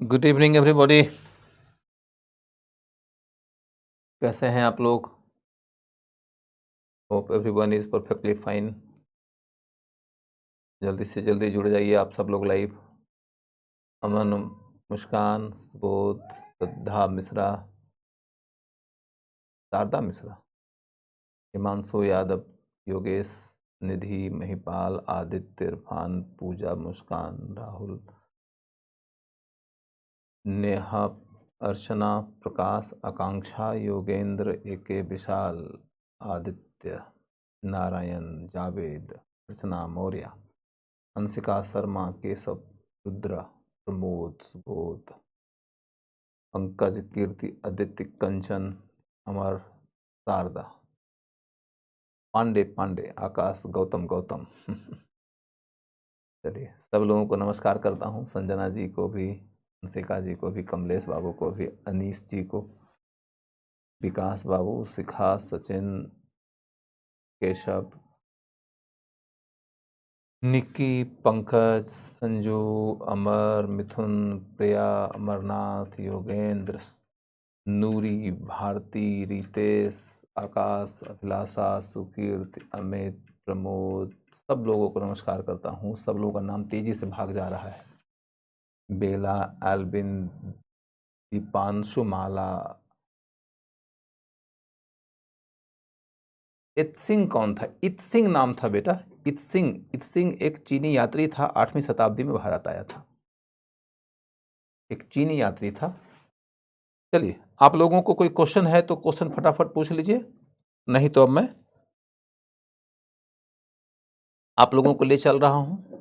Good evening everybody. कैसे हैं आप लोग? Hope everyone is perfectly fine. जल्दी से जल्दी जुड़ जाइए आप सब लोग लाइव। अमन, मुस्कान, सुबोध, श्रद्धा मिश्रा, शारदा मिश्रा, हिमांशु यादव, योगेश, निधि, महिपाल, आदित्य, इरफान, पूजा, मुस्कान, राहुल, नेहा, अर्चना, प्रकाश, आकांक्षा, योगेंद्र, एके, विशाल, आदित्य, नारायण, जावेद, अर्चना मौर्य, हंसिका शर्मा, केशव, रुद्रा, प्रमोद, सुबोध, पंकज, कीर्ति, आदित्य, कंचन, अमर, शारदा, पांडे पांडे, आकाश, गौतम गौतम। चलिए सब लोगों को नमस्कार करता हूँ। संजना जी को भी, हंसिका जी को भी, कमलेश बाबू को भी, अनीश जी को, विकास बाबू, शिखा, सचिन, केशव, निक्की, पंकज, संजू, अमर, मिथुन, प्रिया, अमरनाथ, योगेंद्र, नूरी, भारती, रितेश, आकाश, अभिलाषा, सुकीर्ति, अमित, प्रमोद, सब लोगों को नमस्कार करता हूँ। सब लोगों का नाम तेजी से भाग जा रहा है। बेला, एल्बिन, दीपांशु, माला, इत्सिंग कौन था? इत्सिंग नाम था बेटा, इत्सिंग। इत्सिंग एक चीनी यात्री था, 8वीं शताब्दी में भारत आया था, एक चीनी यात्री था। चलिए आप लोगों को कोई क्वेश्चन है तो क्वेश्चन फटाफट पूछ लीजिए, नहीं तो अब मैं आप लोगों को ले चल रहा हूं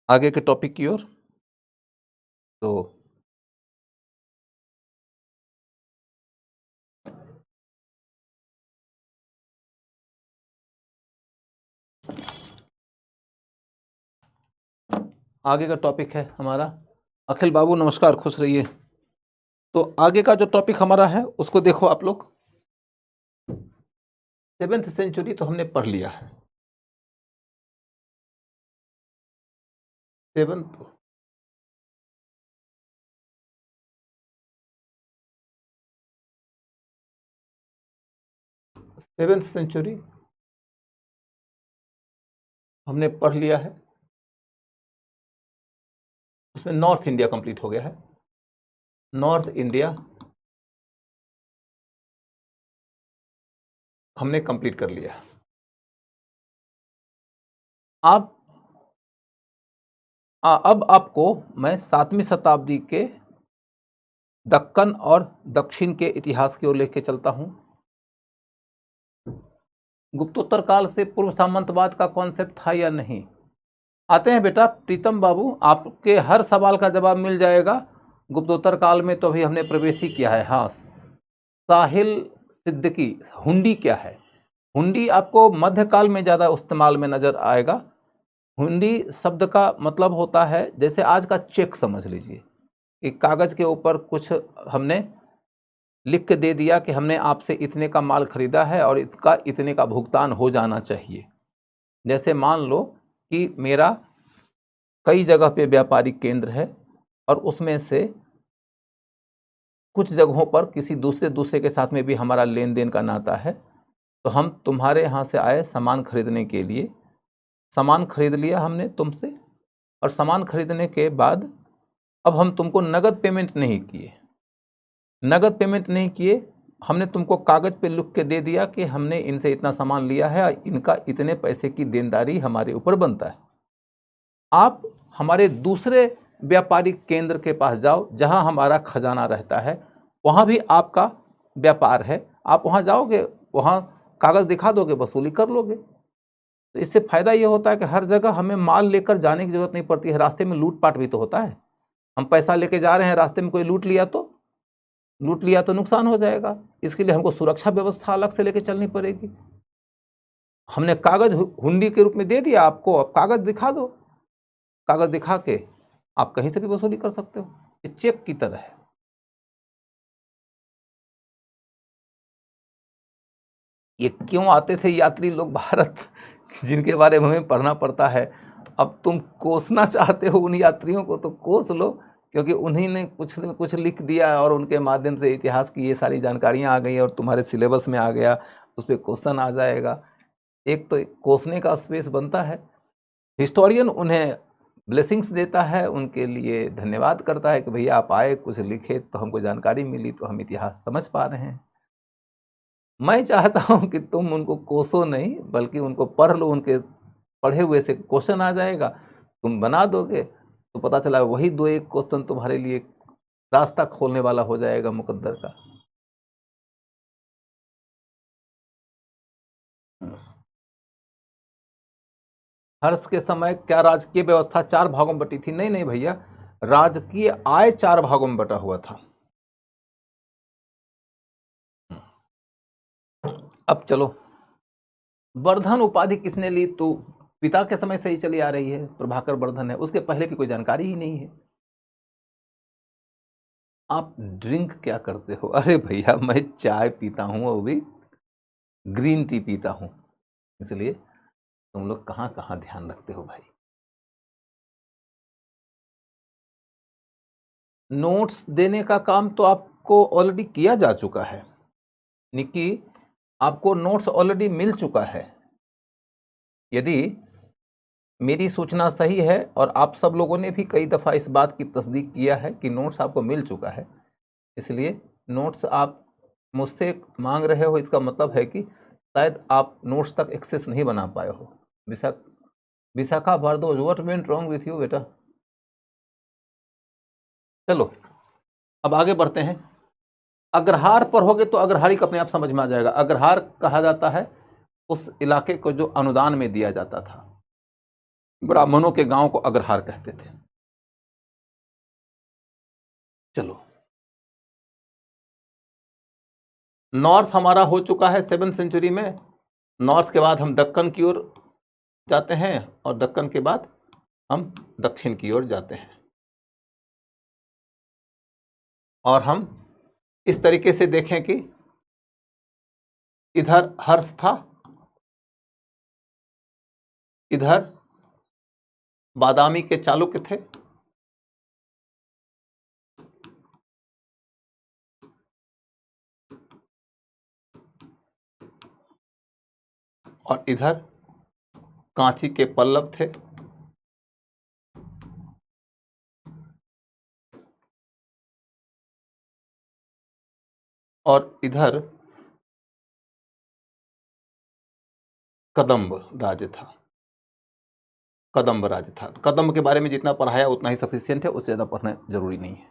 आगे के टॉपिक की ओर। तो आगे का टॉपिक है हमारा, अखिल बाबू नमस्कार, खुश रहिए। तो आगे का जो टॉपिक हमारा है उसको देखो आप लोग। 7th सेंचुरी तो हमने पढ़ लिया है। 7th सेंचुरी हमने पढ़ लिया है। उसमें नॉर्थ इंडिया कंप्लीट हो गया है। नॉर्थ इंडिया हमने कंप्लीट कर लिया। आप अब आपको मैं 7वीं शताब्दी के दक्कन और दक्षिण के इतिहास की ओर लेके चलता हूं। गुप्तोत्तर काल से पूर्व सामंतवाद का कॉन्सेप्ट था या नहीं? आते हैं बेटा प्रीतम बाबू, आपके हर सवाल का जवाब मिल जाएगा। गुप्तोत्तर काल में तो अभी हमने प्रवेश ही किया है। हाँ, साहिल सिद्दीकी, हुंडी क्या है? हुंडी आपको मध्यकाल में ज़्यादा इस्तेमाल में नजर आएगा। हुंडी शब्द का मतलब होता है, जैसे आज का चेक समझ लीजिए, एक कागज के ऊपर कुछ हमने लिख के दे दिया कि हमने आपसे इतने का माल खरीदा है और इसका इतने का भुगतान हो जाना चाहिए। जैसे मान लो कि मेरा कई जगह पे व्यापारिक केंद्र है और उसमें से कुछ जगहों पर किसी दूसरे के साथ में भी हमारा लेन देन का नाता है। तो हम तुम्हारे यहाँ से आए सामान खरीदने के लिए, सामान खरीद लिया हमने तुमसे, और सामान खरीदने के बाद अब हम तुमको नगद पेमेंट नहीं किए। नगद पेमेंट नहीं किए, हमने तुमको कागज पे लिख के दे दिया कि हमने इनसे इतना सामान लिया है, इनका इतने पैसे की देनदारी हमारे ऊपर बनता है। आप हमारे दूसरे व्यापारिक केंद्र के पास जाओ जहां हमारा खजाना रहता है, वहां भी आपका व्यापार है, आप वहां जाओगे, वहां कागज दिखा दोगे, वसूली कर लोगे। तो इससे फायदा ये होता है कि हर जगह हमें माल लेकर जाने की जरूरत नहीं पड़ती है। रास्ते में लूटपाट भी तो होता है। हम पैसा लेके जा रहे हैं, रास्ते में कोई लूट लिया तो नुकसान हो जाएगा। इसके लिए हमको सुरक्षा व्यवस्था अलग से लेके चलनी पड़ेगी। हमने कागज हुंडी के रूप में दे दिया आपको, अब कागज दिखा दो, कागज दिखा के आप कहीं से भी वसूली कर सकते हो। ये चेक की तरह है। ये क्यों आते थे यात्री लोग भारत, जिनके बारे में हमें पढ़ना पड़ता है। अब तुम कोसना चाहते हो उन यात्रियों को तो कोस लो, क्योंकि उन्हीं ने कुछ न कुछ लिख दिया और उनके माध्यम से इतिहास की ये सारी जानकारियाँ आ गई और तुम्हारे सिलेबस में आ गया, उस पे क्वेश्चन आ जाएगा। एक तो कोसने का स्पेस बनता है। हिस्टोरियन उन्हें ब्लेसिंग्स देता है, उनके लिए धन्यवाद करता है कि भैया आप आए, कुछ लिखे तो हमको जानकारी मिली, तो हम इतिहास समझ पा रहे हैं। मैं चाहता हूँ कि तुम उनको कोसो नहीं, बल्कि उनको पढ़ लो, उनके पढ़े हुए से क्वेश्चन आ जाएगा, तुम बना दोगे तो पता चला वही 2-1 क्वेश्चन तुम्हारे लिए रास्ता खोलने वाला हो जाएगा मुकद्दर का। हर्ष के समय क्या राजकीय व्यवस्था 4 भागों में बटी थी? नहीं नहीं भैया, राजकीय आय 4 भागों में बटा हुआ था। अब चलो, वर्धन उपाधि किसने ली? तो पिता के समय से ही चली आ रही है, प्रभाकर वर्धन है, उसके पहले की कोई जानकारी ही नहीं है। आप ड्रिंक क्या करते हो? अरे भैया मैं चाय पीता हूं, वो भी ग्रीन टी पीता हूं, इसलिए तुम लोग कहां कहां ध्यान रखते हो भाई। नोट्स देने का काम तो आपको ऑलरेडी किया जा चुका है, निकी, आपको नोट्स ऑलरेडी मिल चुका है। यदि मेरी सूचना सही है और आप सब लोगों ने भी कई दफ़ा इस बात की तस्दीक किया है कि नोट्स आपको मिल चुका है, इसलिए नोट्स आप मुझसे मांग रहे हो, इसका मतलब है कि शायद आप नोट्स तक एक्सेस नहीं बना पाए हो। Vishakha Bhardwaj, what went wrong with you बेटा? चलो अब आगे बढ़ते हैं। अग्रहार पढ़ोगे तो अग्रहारी का अपने आप समझ में आ जाएगा। अग्रहार कहा जाता है उस इलाके को जो अनुदान में दिया जाता था, ब्राह्मणों के गांव को अग्रहार कहते थे। चलो, नॉर्थ हमारा हो चुका है 7th सेंचुरी में। नॉर्थ के बाद हम दक्कन की ओर जाते हैं और दक्कन के बाद हम दक्षिण की ओर जाते हैं, और हम इस तरीके से देखें कि इधर हर्ष था, इधर बादामी के चालुक्य थे, और इधर कांची के पल्लव थे, और इधर कदम्ब राज्य था। कदम्ब राज्य था। कदम्ब के बारे में जितना पढ़ाया उतना ही सफिशियंट है, उससे ज़्यादा पढ़ना जरूरी नहीं है।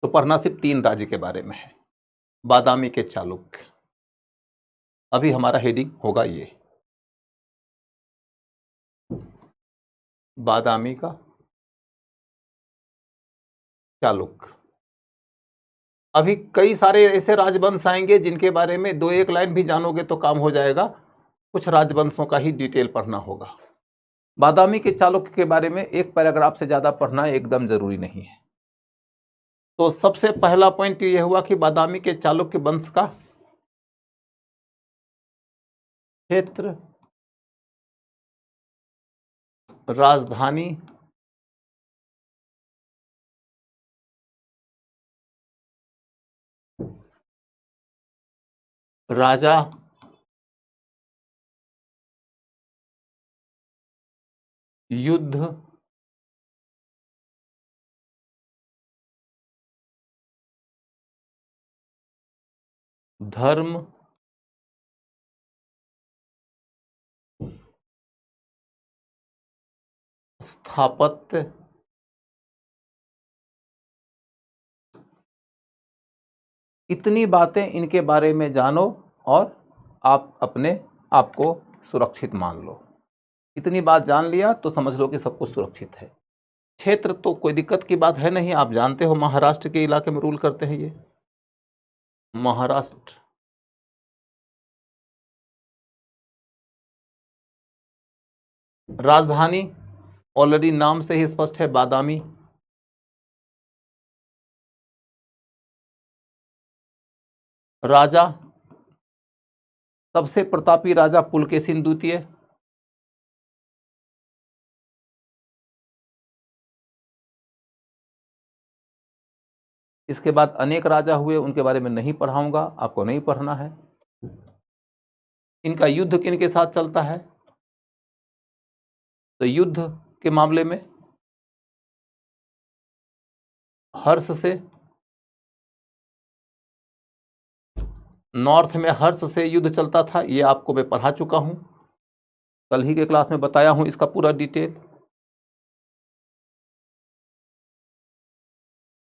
तो पढ़ना सिर्फ 3 राज्य के बारे में है। बादामी के चालुक्य, अभी हमारा हेडिंग होगा ये, बादामी का चालुक्य। अभी कई सारे ऐसे राजवंश आएंगे जिनके बारे में 2-1 लाइन भी जानोगे तो काम हो जाएगा, कुछ राजवंशों का ही डिटेल पढ़ना होगा। बादामी के चालुक्य के बारे में एक पैराग्राफ से ज्यादा पढ़ना एकदम जरूरी नहीं है। तो सबसे पहला पॉइंट यह हुआ कि बादामी के चालुक्य वंश का क्षेत्र, राजधानी, राजा, युद्ध, धर्म, स्थापत्य, इतनी बातें इनके बारे में जानो और आप अपने आप को सुरक्षित मान लो। इतनी बात जान लिया तो समझ लो कि सब कुछ सुरक्षित है। क्षेत्र तो कोई दिक्कत की बात है नहीं, आप जानते हो महाराष्ट्र के इलाके में रूल करते हैं ये, महाराष्ट्र। राजधानी ऑलरेडी नाम से ही स्पष्ट है, बादामी। राजा, सबसे प्रतापी राजा पुलकेशिन द्वितीय। इसके बाद अनेक राजा हुए, उनके बारे में नहीं पढ़ाऊंगा, आपको नहीं पढ़ना है। इनका युद्ध किन के साथ चलता है? तो युद्ध के मामले में हर्ष से, नॉर्थ में हर्ष से युद्ध चलता था, ये आपको मैं पढ़ा चुका हूं, कल ही के क्लास में बताया हूं इसका पूरा डिटेल।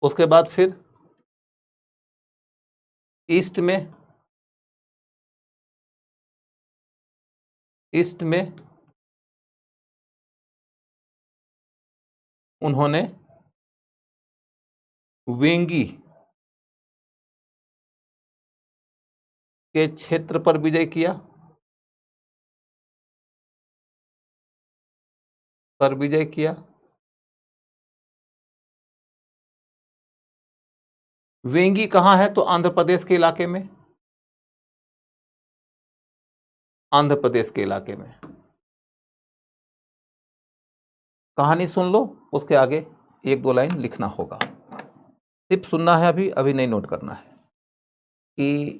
उसके बाद फिर ईस्ट में उन्होंने वेंगी के क्षेत्र पर विजय किया, वेंगी कहां है? तो आंध्र प्रदेश के इलाके में, आंध्र प्रदेश के इलाके में। कहानी सुन लो, उसके आगे एक दो लाइन लिखना होगा, सिर्फ सुनना है, अभी नहीं नोट करना है। कि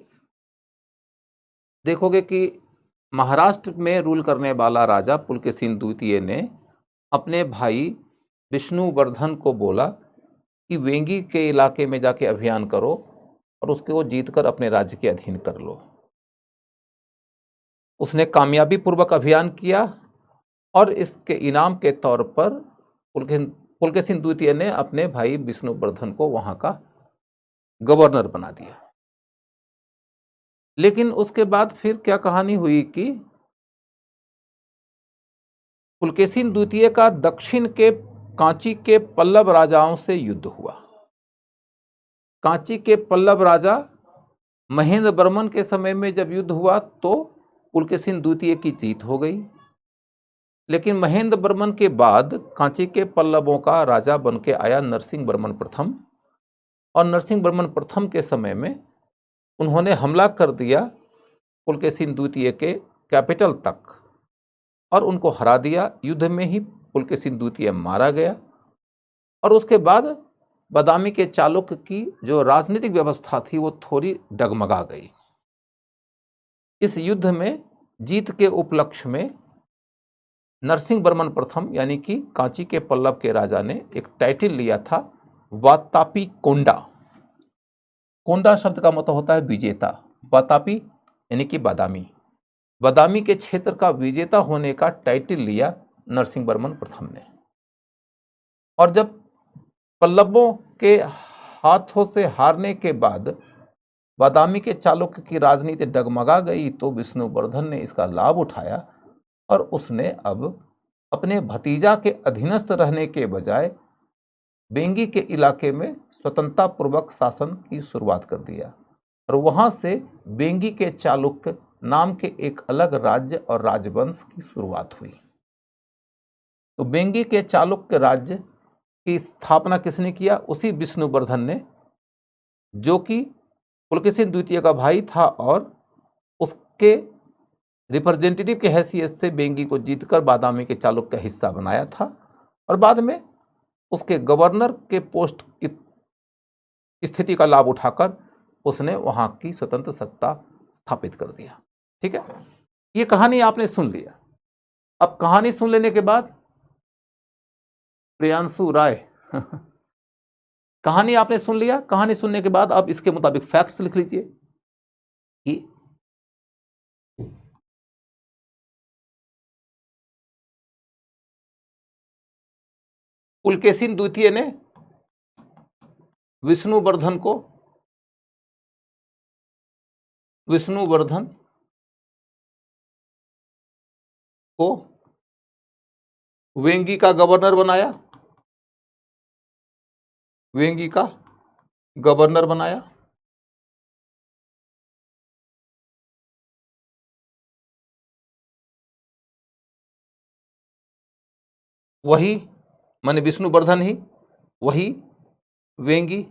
देखोगे कि महाराष्ट्र में रूल करने वाला राजा पुलकेशिन द्वितीय ने अपने भाई विष्णुवर्धन को बोला कि वेंगी के इलाके में जाके अभियान करो और उसको जीतकर अपने राज्य के अधीन कर लो। उसने कामयाबी पूर्वक अभियान किया और इसके इनाम के तौर पर पुलकेशिन द्वितीय ने अपने भाई विष्णुवर्धन को वहां का गवर्नर बना दिया। लेकिन उसके बाद फिर क्या कहानी हुई कि पुलकेशिन द्वितीय का दक्षिण के कांची के पल्लव राजाओं से युद्ध हुआ। कांची के पल्लव राजा महेंद्र वर्मन के समय में जब युद्ध हुआ तो पुलकेशिन द्वितीय की जीत हो गई। लेकिन महेंद्र वर्मन के बाद कांची के पल्लवों का राजा बन के आया नरसिंह वर्मन प्रथम, और नरसिंह वर्मन प्रथम के समय में उन्होंने हमला कर दिया पुलकेशिन द्वितीय के कैपिटल तक और उनको हरा दिया। युद्ध में ही पुलकेशिन द्वितीय मारा गया और उसके बाद बादामी के चालुक्य की जो राजनीतिक व्यवस्था थी वो थोड़ी डगमगा गई। इस युद्ध में जीत के उपलक्ष्य में नरसिंह वर्मन प्रथम यानी कि कांची के पल्लव के राजा ने एक टाइटल लिया था वातापी कोंडा। कोंडा शब्द का मतलब होता है विजेता, वातापी यानी कि बादामी, बादामी के क्षेत्र का विजेता होने का टाइटल लिया नरसिंह वर्मन प्रथम ने। और जब पल्लवों के हाथों से हारने के बाद बादामी के चालुक्य की राजनीति डगमगा गई तो विष्णुवर्धन ने इसका लाभ उठाया और उसने अब अपने भतीजा के अधीनस्थ रहने के बजाय वेंगी के इलाके में स्वतंत्रता पूर्वक शासन की शुरुआत कर दिया और वहां से वेंगी के चालुक्य नाम के एक अलग राज्य और राजवंश की शुरुआत हुई। तो वेंगी के चालुक्य राज्य की स्थापना किसने किया? उसी विष्णुवर्धन ने, जो कि पुलकेशिन द्वितीय का भाई था और उसके रिप्रेजेंटेटिव के हैसियत से वेंगी को जीतकर बादामी के चालुक्य का हिस्सा बनाया था और बाद में उसके गवर्नर के पोस्ट की स्थिति का लाभ उठाकर उसने वहां की स्वतंत्र सत्ता स्थापित कर दिया। ठीक है, ये कहानी आपने सुन लिया। अब कहानी सुन लेने के बाद प्रियांशु राय कहानी आपने सुन लिया। कहानी सुनने के बाद आप इसके मुताबिक फैक्ट्स लिख लीजिए कि पुलकेशिन द्वितीय ने विष्णुवर्धन को वेंगी का गवर्नर बनाया। वही माने विष्णुवर्धन ही वही वेंगी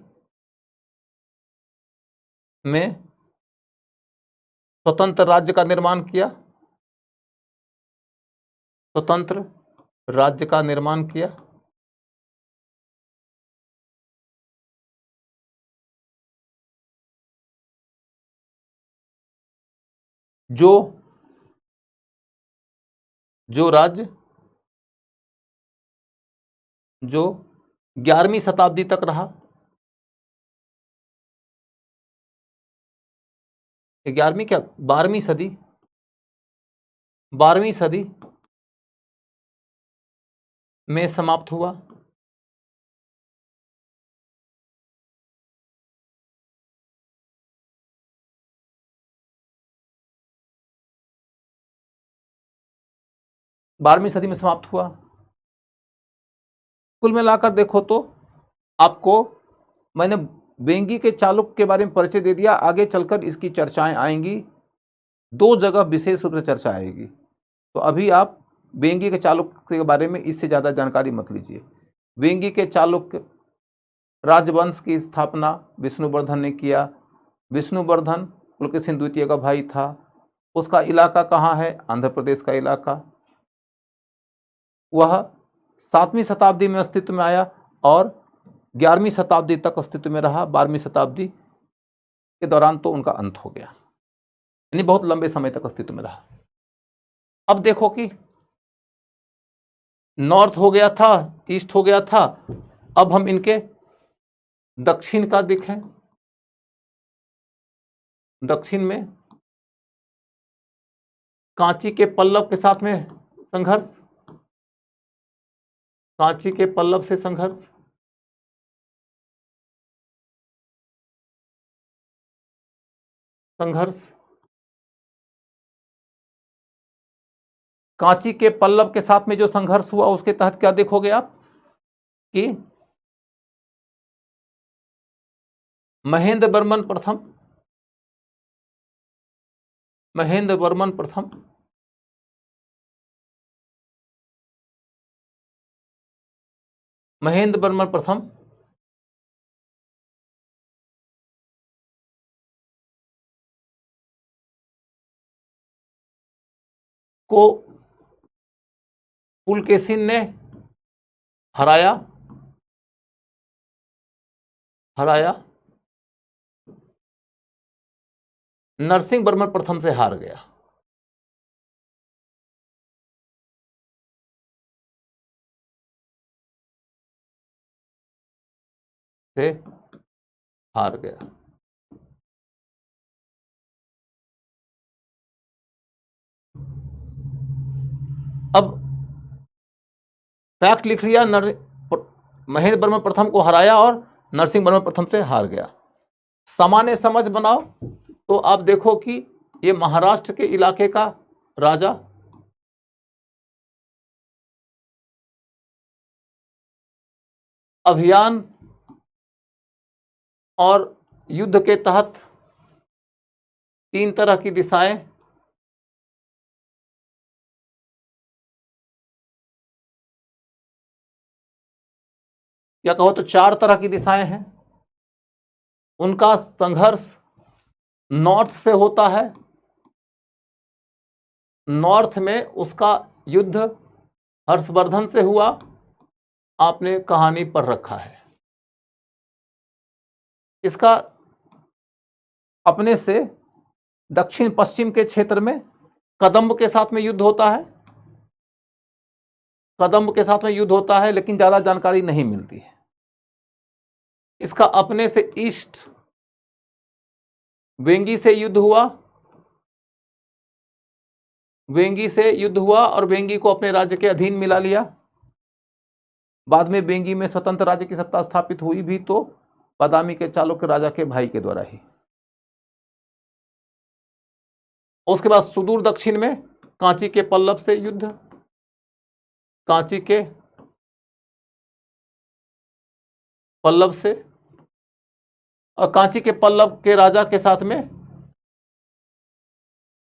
में स्वतंत्र राज्य का निर्माण किया। जो राज्य जो 11वीं शताब्दी तक रहा, 11वीं क्या 12वीं सदी, 12वीं सदी में समाप्त हुआ। बारहवीं सदी में समाप्त हुआ। कुल मिलाकर देखो तो आपको मैंने वेंगी के चालुक्य के बारे में परिचय दे दिया। आगे चलकर इसकी चर्चाएं आएंगी, 2 जगह विशेष रूप से चर्चा आएगी। तो अभी आप वेंगी के चालुक्य के बारे में इससे ज़्यादा जानकारी मत लीजिए। वेंगी के चालुक्य राजवंश की स्थापना विष्णुवर्धन ने किया। विष्णुवर्धन पुलकेशिन द्वितीय का भाई था। उसका इलाका कहाँ है? आंध्र प्रदेश का इलाका। वह 7वीं शताब्दी में अस्तित्व में आया और 11वीं शताब्दी तक अस्तित्व में रहा। 12वीं शताब्दी के दौरान तो उनका अंत हो गया, यानी बहुत लंबे समय तक अस्तित्व में रहा। अब देखो कि नॉर्थ हो गया था, ईस्ट हो गया था। अब हम इनके दक्षिण का देखें। दक्षिण में कांची के पल्लव के साथ में संघर्ष, कांची के पल्लव से संघर्ष, कांची के पल्लव के साथ में जो संघर्ष हुआ उसके तहत क्या देखोगे आप कि महेंद्र वर्मन प्रथम को पुलकेशिन ने हराया। नरसिंह वर्मन प्रथम से हार गया। अब फैक्ट लिख लिया, महेंद्र वर्मन प्रथम को हराया और नरसिंह वर्मन प्रथम से हार गया। सामान्य समझ बनाओ तो आप देखो कि ये महाराष्ट्र के इलाके का राजा अभियान और युद्ध के तहत 3 तरह की दिशाएं, या कहो तो 4 तरह की दिशाएं हैं। उनका संघर्ष नॉर्थ से होता है। नॉर्थ में उसका युद्ध हर्षवर्धन से हुआ, आपने कहानी पर रखा है। इसका अपने से दक्षिण पश्चिम के क्षेत्र में कदंब के साथ में युद्ध होता है। लेकिन ज्यादा जानकारी नहीं मिलती है। इसका अपने से ईस्ट वेंगी से युद्ध हुआ। और वेंगी को अपने राज्य के अधीन मिला लिया। बाद में वेंगी में स्वतंत्र राज्य की सत्ता स्थापित हुई भी तो बादामी के चालुक्य राजा के भाई के द्वारा ही। उसके बाद सुदूर दक्षिण में कांची के पल्लव से युद्ध, कांची के पल्लव से, और कांची के पल्लव के राजा के साथ में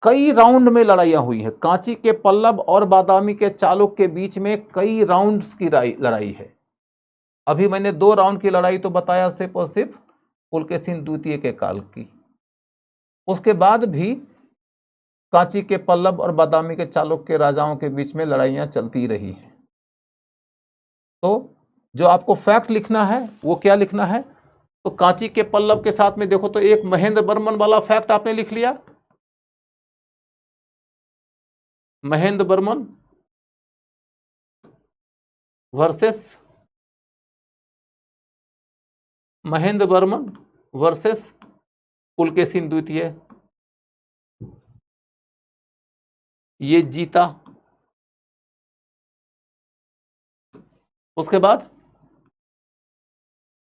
कई राउंड में लड़ाइयां हुई है। कांची के पल्लव और बादामी के चालुक्य के बीच में कई राउंड्स की लड़ाई है। अभी मैंने 2 राउंड की लड़ाई तो बताया, सिर्फ और सिर्फ पुलकेशिन द्वितीय के काल की। उसके बाद भी कांची के पल्लव और बादामी के चालुक्य के राजाओं के बीच में लड़ाइयां चलती रही हैं। तो जो आपको फैक्ट लिखना है वो क्या लिखना है? तो कांची के पल्लव के साथ में देखो तो एक महेंद्र वर्मन वाला फैक्ट आपने लिख लिया, महेंद्र वर्मन वर्सेस महेंद्र वर्मन वर्सेस पुलकेशिन द्वितीय, ये जीता। उसके बाद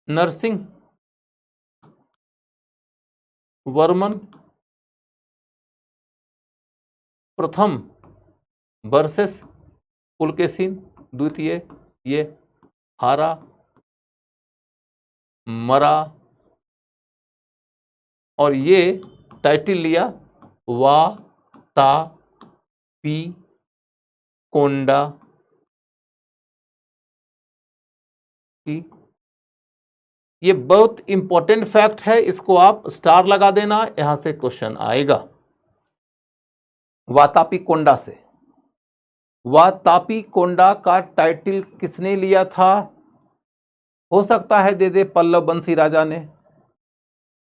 नरसिंह वर्मन प्रथम वर्सेस पुलकेशिन द्वितीय, ये हारा, मरा, और ये टाइटल लिया वा ता पी कोंडा की। ये बहुत इंपॉर्टेंट फैक्ट है, इसको आप स्टार लगा देना, यहां से क्वेश्चन आएगा। वातापी कोंडा से, वातापी कोंडा का टाइटल किसने लिया था? हो सकता है दे दे पल्लव बंसी राजा ने,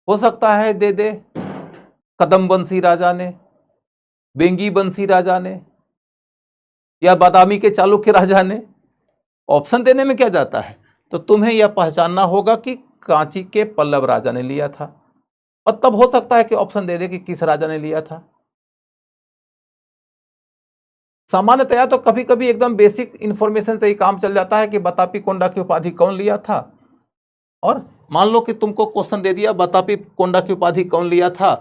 हो सकता है दे दे कदम बंसी राजा ने, बेंगी बंसी राजा ने, या बादामी के चालुक्य राजा ने। ऑप्शन देने में क्या जाता है, तो तुम्हें यह पहचानना होगा कि कांची के पल्लव राजा ने लिया था, और तब हो सकता है कि ऑप्शन दे दे कि किस राजा ने लिया था। सामान्यतया तो कभी कभी एकदम बेसिक इंफॉर्मेशन से ही काम चल जाता है कि बतापी कोंडा की उपाधि कौन लिया था, और मान लो कि तुमको क्वेश्चन दे दिया बतापी कोंडा की उपाधि कौन लिया था,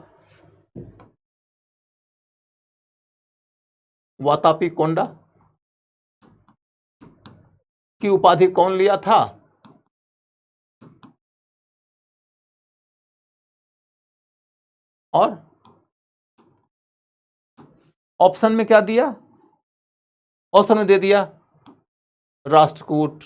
वातापी कोंडा की उपाधि कौन लिया था, और ऑप्शन में क्या दिया, ऑप्शन में दे दिया Rashtrakuta,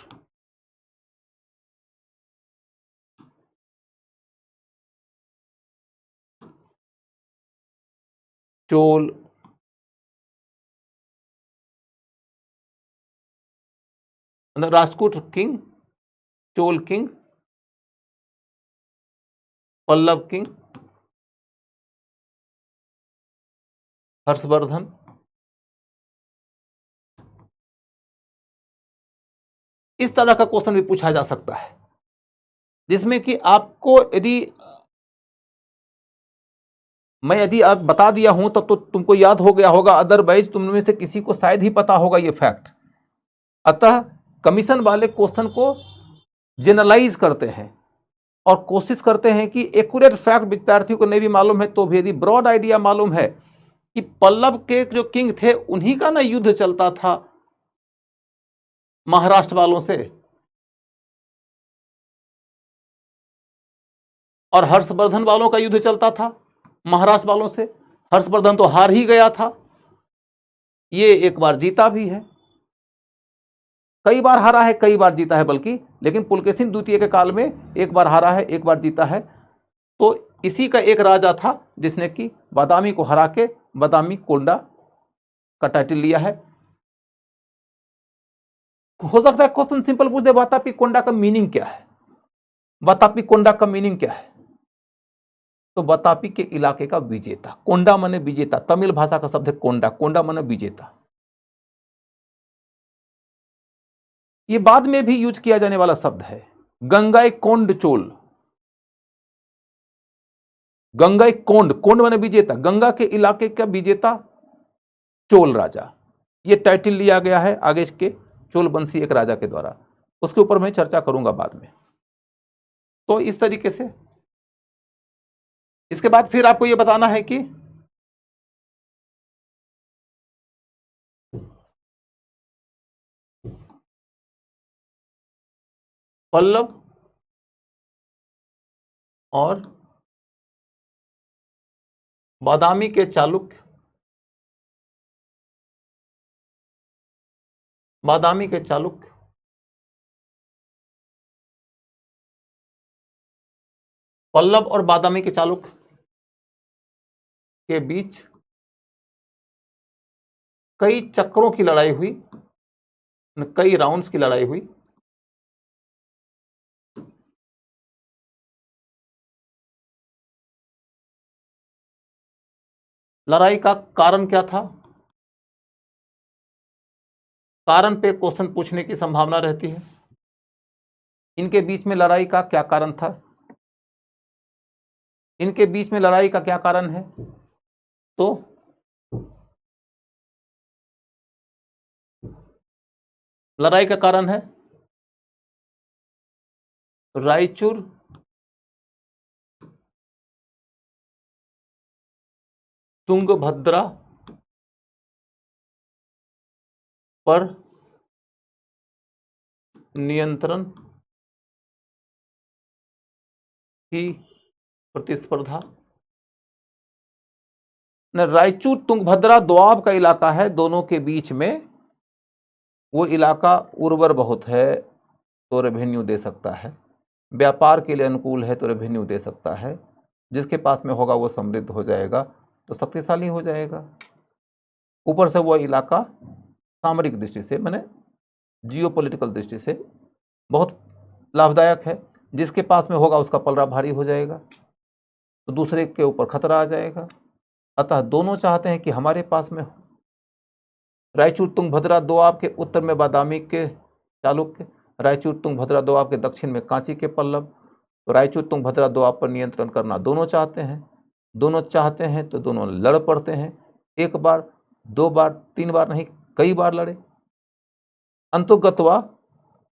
Chola, Rashtrakuta king, Chola king, Pallava king, Harshavardhana. इस तरह का क्वेश्चन भी पूछा जा सकता है, जिसमें कि आपको यदि आप बता दिया हूं तब तो तुमको याद हो गया होगा, अदरवाइज तुम में से किसी को शायद ही पता होगा ये फैक्ट। अतः कमीशन वाले क्वेश्चन को जनरलाइज करते हैं और कोशिश करते हैं कि एक्यूरेट फैक्ट विद्यार्थियों को नहीं भी मालूम है तो भी यदि ब्रॉड आइडिया मालूम है कि पल्लव के जो किंग थे उन्हीं का ना युद्ध चलता था महाराष्ट्र वालों से, और हर्षवर्धन वालों का युद्ध चलता था महाराष्ट्र वालों से। हर्षवर्धन तो हार ही गया था, ये एक बार जीता भी है, कई बार हारा है कई बार जीता है बल्कि, लेकिन पुलकेशिन द्वितीय के काल में एक बार हारा है एक बार जीता है। तो इसी का एक राजा था जिसने कि बादामी को हरा के बादामी कोंडा का टाइटल लिया है। हो सकता है क्वेश्चन सिंपल पूछ दे, वातापी कोंडा का मीनिंग क्या है, वातापी कोंडा का मीनिंग क्या है, तो वातापी के इलाके का विजेता, कोंडा माने विजेता, तमिल भाषा का शब्द है कोंडा, कोंडा माने विजेता। ये बाद में भी यूज किया जाने वाला शब्द है। गंगाई कोंड चोल, गंगाई कोंड, कोंड माने विजेता, गंगा के इलाके का विजेता चोल राजा, ये टाइटल लिया गया है आगे के चोल वंशी एक राजा के द्वारा, उसके ऊपर मैं चर्चा करूंगा बाद में। तो इस तरीके से इसके बाद फिर आपको यह बताना है कि पल्लव और बादामी के चालुक्य, बादामी के चालुक्य पल्लव और बादामी के चालुक्य के बीच कई चक्रों की लड़ाई हुई, कई राउंड्स की लड़ाई हुई। लड़ाई का कारण क्या था, कारण पे क्वेश्चन पूछने की संभावना रहती है। इनके बीच में लड़ाई का क्या कारण था, इनके बीच में लड़ाई का क्या कारण है, तो लड़ाई का कारण है रायचूर तुंगभद्रा पर नियंत्रण की प्रतिस्पर्धा। न, रायचूर तुंगभद्रा दोआब का इलाका है, दोनों के बीच में वो इलाका उर्वर बहुत है तो रेवेन्यू दे सकता है, व्यापार के लिए अनुकूल है तो रेवेन्यू दे सकता है, जिसके पास में होगा वो समृद्ध हो जाएगा, तो शक्तिशाली हो जाएगा। ऊपर से वो इलाका सामरिक दृष्टि से, माने जियोपॉलिटिकल दृष्टि से बहुत लाभदायक है, जिसके पास में होगा उसका पलड़ा भारी हो जाएगा, तो दूसरे के ऊपर खतरा आ जाएगा। अतः दोनों चाहते हैं कि हमारे पास में हो। रायचूर तुंगभद्रा दोआब के उत्तर में बादामी के चालुक्य, रायचूर तुंगभद्रा दोआब के दक्षिण में कांची के पल्लव, तो रायचूर तुंगभद्रा दोआब पर नियंत्रण करना दोनों चाहते हैं। दोनों चाहते हैं तो दोनों लड़ पड़ते हैं, एक बार, दो बार, तीन बार नहीं, कई बार लड़े। अंतोगत्वा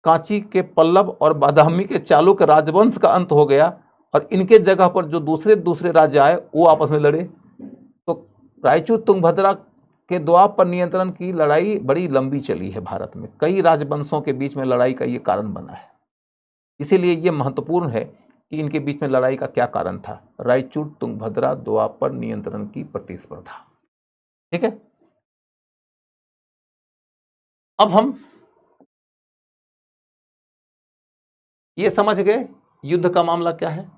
कांची के पल्लव और बादामी के चालुक्य राजवंश का अंत हो गया और इनके जगह पर जो दूसरे राज्य आए वो आपस में लड़े। तो रायचूर तुंगभद्रा के दोआब पर नियंत्रण की लड़ाई बड़ी लंबी चली है भारत में, कई राजवंशों के बीच में लड़ाई का ये कारण बना है। इसीलिए ये महत्वपूर्ण है कि इनके बीच में लड़ाई का क्या कारण था, रायचूर तुंगभद्रा दोआब पर नियंत्रण की प्रतिस्पर्धा। ठीक है, अब हम ये समझ गए युद्ध का मामला क्या है।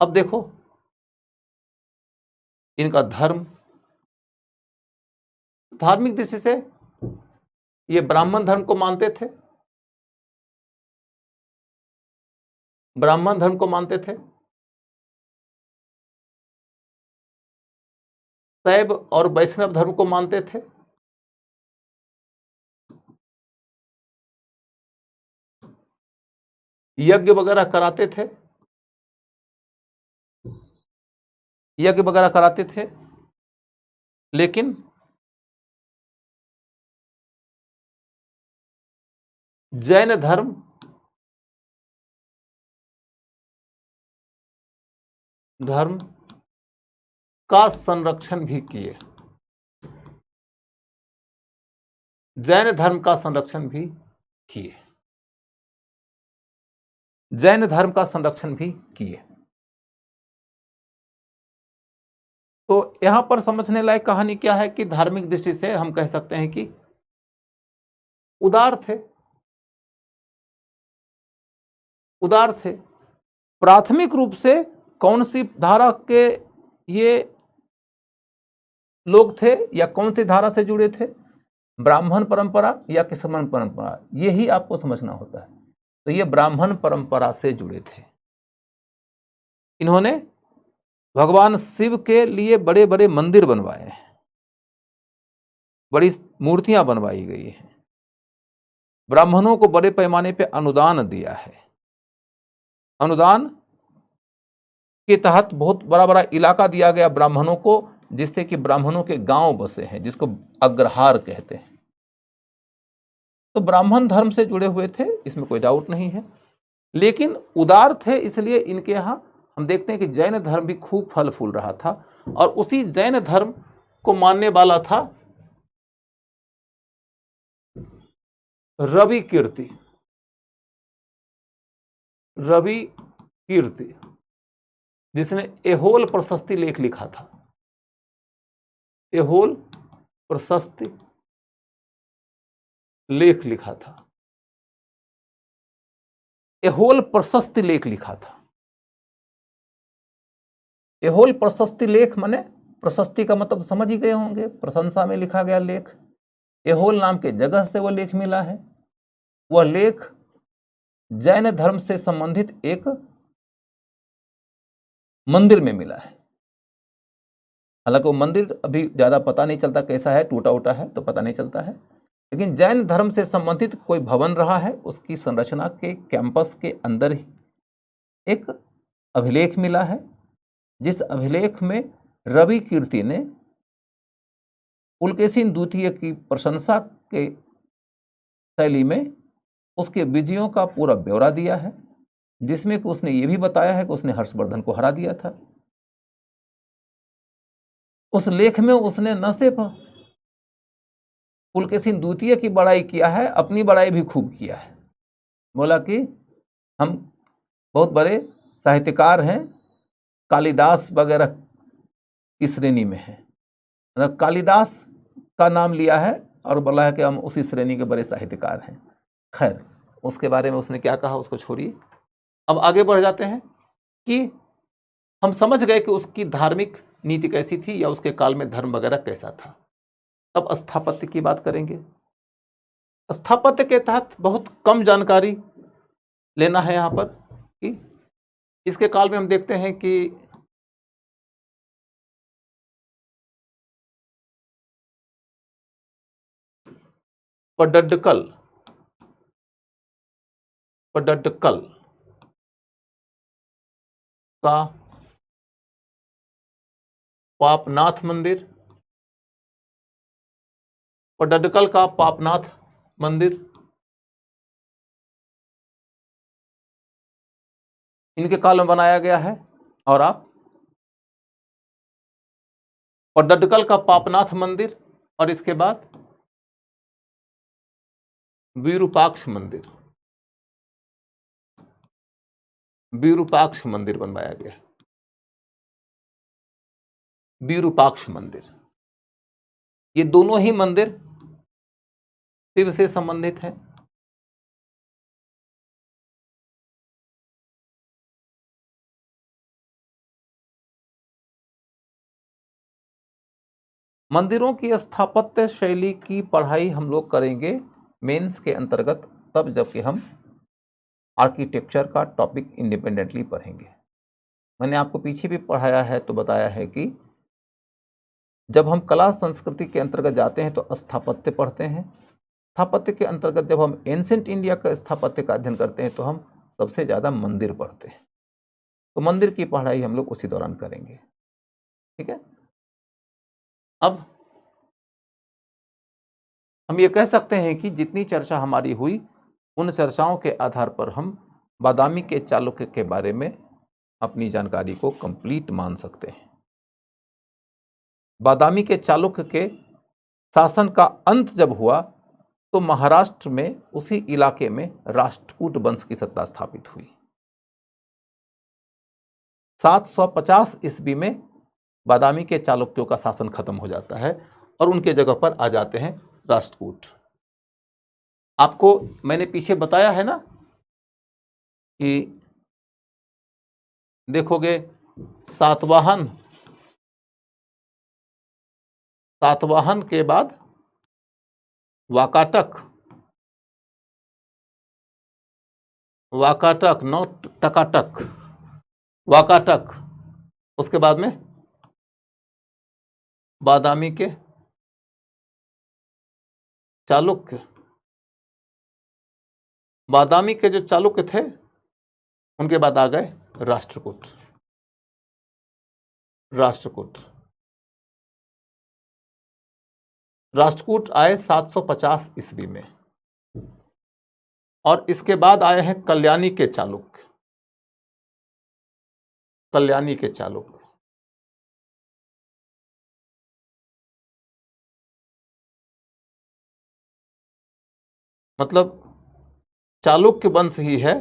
अब देखो इनका धर्म, धार्मिक दृष्टि से ये ब्राह्मण धर्म को मानते थे, ब्राह्मण धर्म को मानते थे। शैव और वैष्णव धर्म को मानते थे। यज्ञ वगैरह कराते थे, यज्ञ वगैरह कराते थे, लेकिन जैन धर्म का संरक्षण भी किए, जैन धर्म का संरक्षण भी किए, जैन धर्म का संरक्षण भी किए। तो यहां पर समझने लायक कहानी क्या है कि धार्मिक दृष्टि से हम कह सकते हैं कि उदार थे, उदार थे। प्राथमिक रूप से कौन सी धारा के ये लोग थे या कौन सी धारा से जुड़े थे, ब्राह्मण परंपरा या कि समान परंपरा, यही आपको समझना होता है। तो ये ब्राह्मण परंपरा से जुड़े थे। इन्होंने भगवान शिव के लिए बड़े बड़े मंदिर बनवाए हैं, बड़ी मूर्तियां बनवाई गई हैं, ब्राह्मणों को बड़े पैमाने पे अनुदान दिया है। अनुदान के तहत बहुत बड़ा बड़ा इलाका दिया गया ब्राह्मणों को, जिससे कि ब्राह्मणों के गांव बसे हैं, जिसको अग्रहार कहते हैं। तो ब्राह्मण धर्म से जुड़े हुए थे, इसमें कोई डाउट नहीं है, लेकिन उदार थे। इसलिए इनके यहां हम देखते हैं कि जैन धर्म भी खूब फल फूल रहा था, और उसी जैन धर्म को मानने वाला था रवि कीर्ति, रवि कीर्ति, जिसने एहोल प्रशस्ति लेख लिखा था, एहोल प्रशस्ति लेख लिखा था, एहोल प्रशस्ति लेख लिखा था। एहोल प्रशस्ति लेख माने प्रशस्ति का मतलब समझ ही गए होंगे, प्रशंसा में लिखा गया लेख। एहोल नाम के जगह से वह लेख मिला है। वह लेख जैन धर्म से संबंधित एक मंदिर में मिला है। हालांकि वो मंदिर अभी ज्यादा पता नहीं चलता कैसा है, टूटा उटा है तो पता नहीं चलता है, लेकिन जैन धर्म से संबंधित कोई भवन रहा है, उसकी संरचना के कैंपस के अंदर ही एक अभिलेख मिला है, जिस अभिलेख में रवि कीर्ति ने पुलकेशिन द्वितीय की प्रशंसा के शैली में उसके विजयों का पूरा ब्यौरा दिया है, जिसमें कि उसने ये भी बताया है कि उसने हर्षवर्धन को हरा दिया था। उस लेख में उसने न सिर्फ पुलकेशिन द्वितीय की बड़ाई किया है, अपनी बड़ाई भी खूब किया है। बोला कि हम बहुत बड़े साहित्यकार हैं, कालिदास वगैरह की श्रेणी में है। मतलब कालिदास का नाम लिया है और बोला है कि हम उसी श्रेणी के बड़े साहित्यकार हैं। खैर, उसके बारे में उसने क्या कहा उसको छोड़िए, अब आगे बढ़ जाते हैं कि हम समझ गए कि उसकी धार्मिक नीति कैसी थी या उसके काल में धर्म वगैरह कैसा था। अब स्थापत्य की बात करेंगे। स्थापत्य के तहत बहुत कम जानकारी लेना है यहाँ पर कि इसके काल में हम देखते हैं कि पडड्डकल का पापनाथ मंदिर, पडड्डकल का पापनाथ मंदिर, इनके काल में बनाया गया है। और आप पडड्डकल का पापनाथ मंदिर और इसके बाद विरूपाक्ष मंदिर, विरूपाक्ष मंदिर बनवाया गया। विरूपाक्ष मंदिर, ये दोनों ही मंदिर शिव से संबंधित हैं। मंदिरों की स्थापत्य शैली की पढ़ाई हम लोग करेंगे मेंस के अंतर्गत, तब जबकि हम आर्किटेक्चर का टॉपिक इंडिपेंडेंटली पढ़ेंगे। मैंने आपको पीछे भी पढ़ाया है तो बताया है कि जब हम कला संस्कृति के अंतर्गत जाते हैं तो स्थापत्य पढ़ते हैं। स्थापत्य के अंतर्गत जब हम एंशिएंट इंडिया का स्थापत्य का अध्ययन करते हैं तो हम सबसे ज़्यादा मंदिर पढ़ते हैं। तो मंदिर की पढ़ाई हम लोग उसी दौरान करेंगे, ठीक है। अब हम ये कह सकते हैं कि जितनी चर्चा हमारी हुई उन चर्चाओं के आधार पर हम बादामी के चालुक्य के बारे में अपनी जानकारी को कंप्लीट मान सकते हैं। बादामी के चालुक्य के शासन का अंत जब हुआ तो महाराष्ट्र में उसी इलाके में राष्ट्रकूट वंश की सत्ता स्थापित हुई। 750 ईस्वी में बादामी के चालुक्यों का शासन खत्म हो जाता है और उनके जगह पर आ जाते हैं राष्ट्रकूट। आपको मैंने पीछे बताया है ना कि देखोगे सातवाहन के बाद वाकाटक नॉट टकाटक, वाकाटक, उसके बाद में बादामी के चालुक्य। बादामी के जो चालुक्य थे उनके बाद आ गए राष्ट्रकूट। राष्ट्रकूट आए 750 ईस्वी में और इसके बाद आए हैं कल्याणी के चालुक्य। मतलब चालुक्य वंश ही है,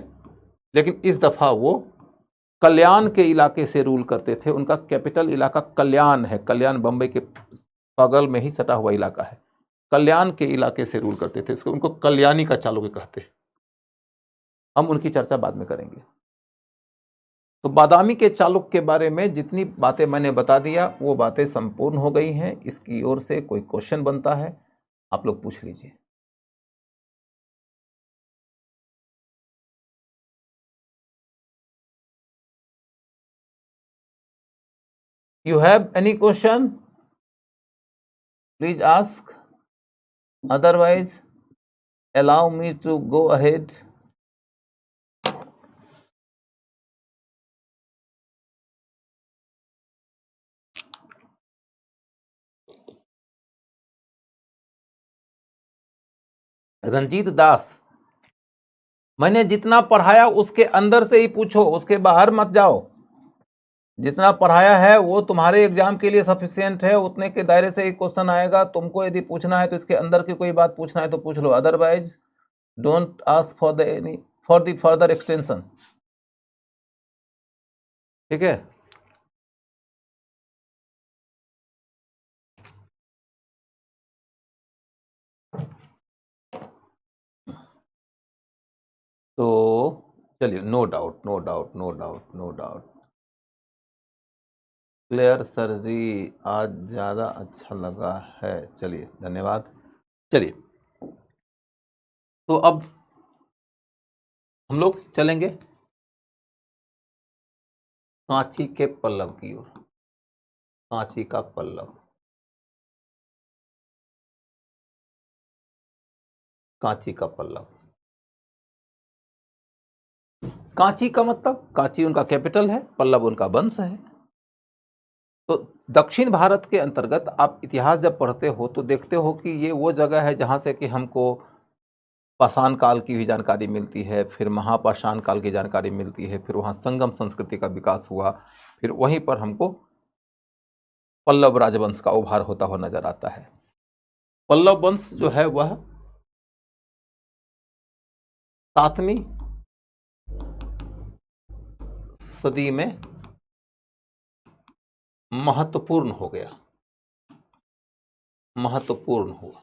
लेकिन इस दफा वो कल्याण के इलाके से रूल करते थे। उनका कैपिटल इलाका कल्याण है, कल्याण बंबई के बगल में ही सटा हुआ इलाका है। कल्याण के इलाके से रूल करते थे, इसको उनको कल्याणी का चालुक्य कहते हैं। हम उनकी चर्चा बाद में करेंगे। तो बादामी के चालुक्य के बारे में जितनी बातें मैंने बता दिया वो बातें संपूर्ण हो गई हैं। इसकी ओर से कोई क्वेश्चन बनता है आप लोग पूछ लीजिए। You have any question? Please ask. Otherwise, allow me to go ahead. Ranjit दास, मैंने जितना पढ़ाया उसके अंदर से ही पूछो, उसके बाहर मत जाओ। जितना पढ़ाया है वो तुम्हारे एग्जाम के लिए सफिशिएंट है, उतने के दायरे से ही क्वेश्चन आएगा। तुमको यदि पूछना है तो इसके अंदर की कोई बात पूछना है तो पूछ लो, otherwise don't ask for the further extension. ठीक है, तो चलिए, no doubt no doubt no doubt no doubt. Clear sir ji, आज ज़्यादा अच्छा लगा है। चलिए धन्यवाद। चलिए, तो अब हम लोग चलेंगे कांची के पल्लव की ओर। कांची का पल्लव, कांची का पल्लव। कांची का मतलब, कांची उनका कैपिटल है, पल्लव उनका वंश है। तो दक्षिण भारत के अंतर्गत आप इतिहास जब पढ़ते हो तो देखते हो कि ये वो जगह है जहाँ से कि हमको पाषाण काल की भी जानकारी मिलती है, फिर महापाषाण काल की जानकारी मिलती है, फिर वहाँ संगम संस्कृति का विकास हुआ, फिर वहीं पर हमको पल्लव राजवंश का उभार होता हुआ नजर आता है। पल्लव वंश जो है वह 7वीं सदी में महत्वपूर्ण हो गया, महत्वपूर्ण हुआ।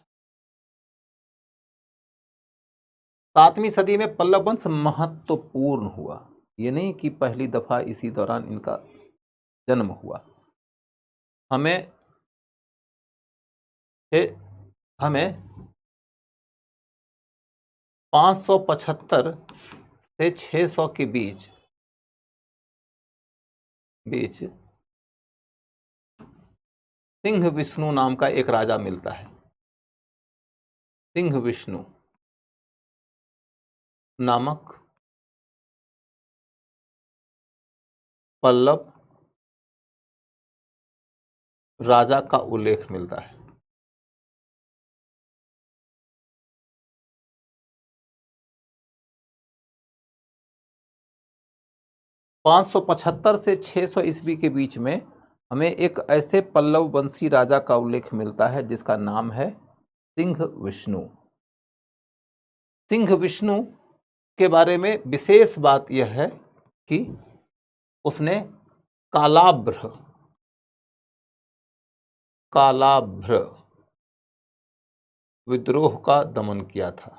7वीं सदी में पल्लव वंश महत्वपूर्ण हुआ। ये नहीं कि पहली दफा इसी दौरान इनका जन्म हुआ। हमें 575 से 600 के बीच सिंह विष्णु नाम का एक राजा मिलता है। सिंह विष्णु नामक पल्लव राजा का उल्लेख मिलता है। पाँच सौ 575 से 600 ईस्वी के बीच में हमें एक ऐसे पल्लव वंशी राजा का उल्लेख मिलता है जिसका नाम है सिंह विष्णु। सिंह विष्णु के बारे में विशेष बात यह है कि उसने कालाभ्र विद्रोह का दमन किया था।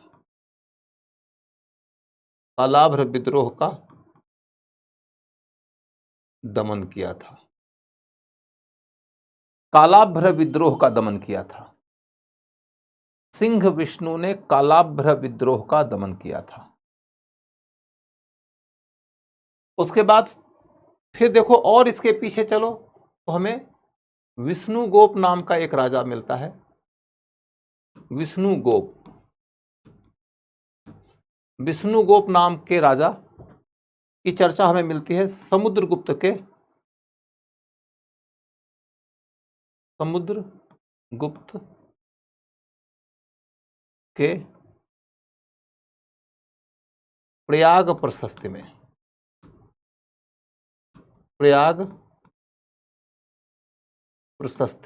कालाभ्र विद्रोह का दमन किया था। कालाभ्र विद्रोह का दमन किया था। सिंह विष्णु ने कालाभ्र विद्रोह का दमन किया था। उसके बाद फिर देखो और इसके पीछे चलो तो हमें विष्णुगोप नाम का एक राजा मिलता है। विष्णुगोप नाम के राजा की चर्चा हमें मिलती है समुद्रगुप्त के प्रयाग प्रशस्ति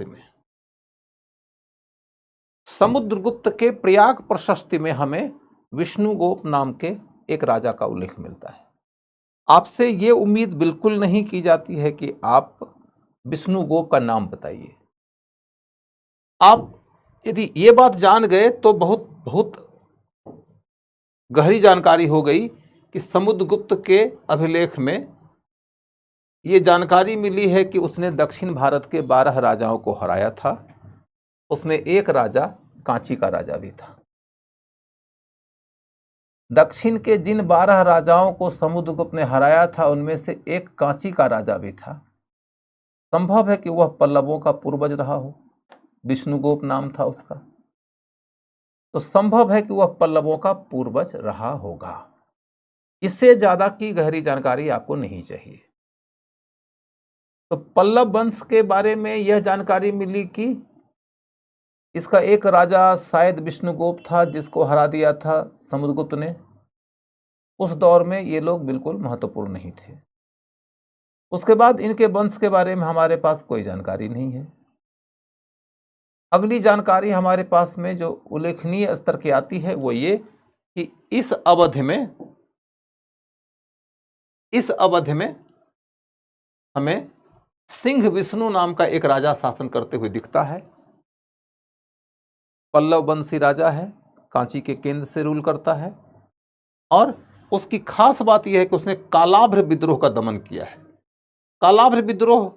में। समुद्रगुप्त के प्रयाग प्रशस्ति में हमें विष्णुगोप नाम के एक राजा का उल्लेख मिलता है। आपसे ये उम्मीद बिल्कुल नहीं की जाती है कि आप विष्णुगोप का नाम बताइए। आप यदि ये बात जान गए तो बहुत बहुत गहरी जानकारी हो गई कि समुद्रगुप्त के अभिलेख में ये जानकारी मिली है कि उसने दक्षिण भारत के 12 राजाओं को हराया था। उसमें एक राजा कांची का राजा भी था। दक्षिण के जिन 12 राजाओं को समुद्रगुप्त ने हराया था उनमें से एक कांची का राजा भी था। संभव है कि वह पल्लवों का पूर्वज रहा हो, विष्णुगोप नाम था उसका। तो संभव है कि वह पल्लवों का पूर्वज रहा होगा। इससे ज्यादा की गहरी जानकारी आपको नहीं चाहिए। तो पल्लव वंश के बारे में यह जानकारी मिली कि इसका एक राजा शायद विष्णुगुप्त था, जिसको हरा दिया था समुद्रगुप्त ने। उस दौर में ये लोग बिल्कुल महत्वपूर्ण नहीं थे। उसके बाद इनके वंश के बारे में हमारे पास कोई जानकारी नहीं है। अगली जानकारी हमारे पास में जो उल्लेखनीय स्तर की आती है वो ये कि इस अवधि में हमें सिंह विष्णु नाम का एक राजा शासन करते हुए दिखता है। पल्लव वंशी राजा है, कांची के केंद्र से रूल करता है, और उसकी खास बात यह है कि उसने कालाभ्र विद्रोह का दमन किया है। कालाभ्र विद्रोह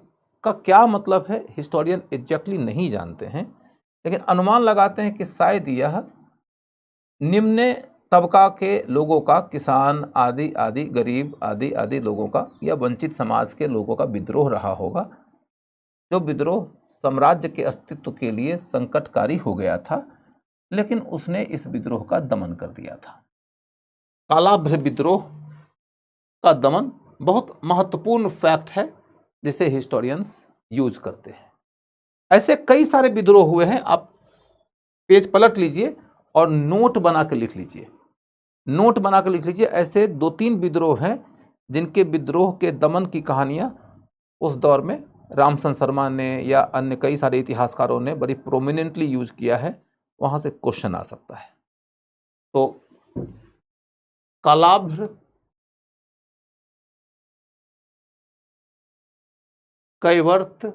का क्या मतलब है हिस्टोरियन एग्जैक्टली नहीं जानते हैं, लेकिन अनुमान लगाते हैं कि शायद यह निम्न तबका के लोगों का, किसान आदि आदि, गरीब आदि आदि लोगों का या वंचित समाज के लोगों का विद्रोह रहा होगा, जो विद्रोह साम्राज्य के अस्तित्व के लिए संकटकारी हो गया था, लेकिन उसने इस विद्रोह का दमन कर दिया था। कालाभ्र विद्रोह का दमन बहुत महत्वपूर्ण फैक्ट है जिसे हिस्टोरियंस यूज करते हैं। ऐसे कई सारे विद्रोह हुए हैं। आप पेज पलट लीजिए और नोट बना के लिख लीजिए। नोट बना के लिख लीजिए। ऐसे 2-3 विद्रोह हैं जिनके विद्रोह के दमन की कहानियां उस दौर में रामचंद्र शर्मा ने या अन्य कई सारे इतिहासकारों ने बड़ी प्रोमिनेंटली यूज किया है। वहां से क्वेश्चन आ सकता है। तो कालाभ्र, कैवर्त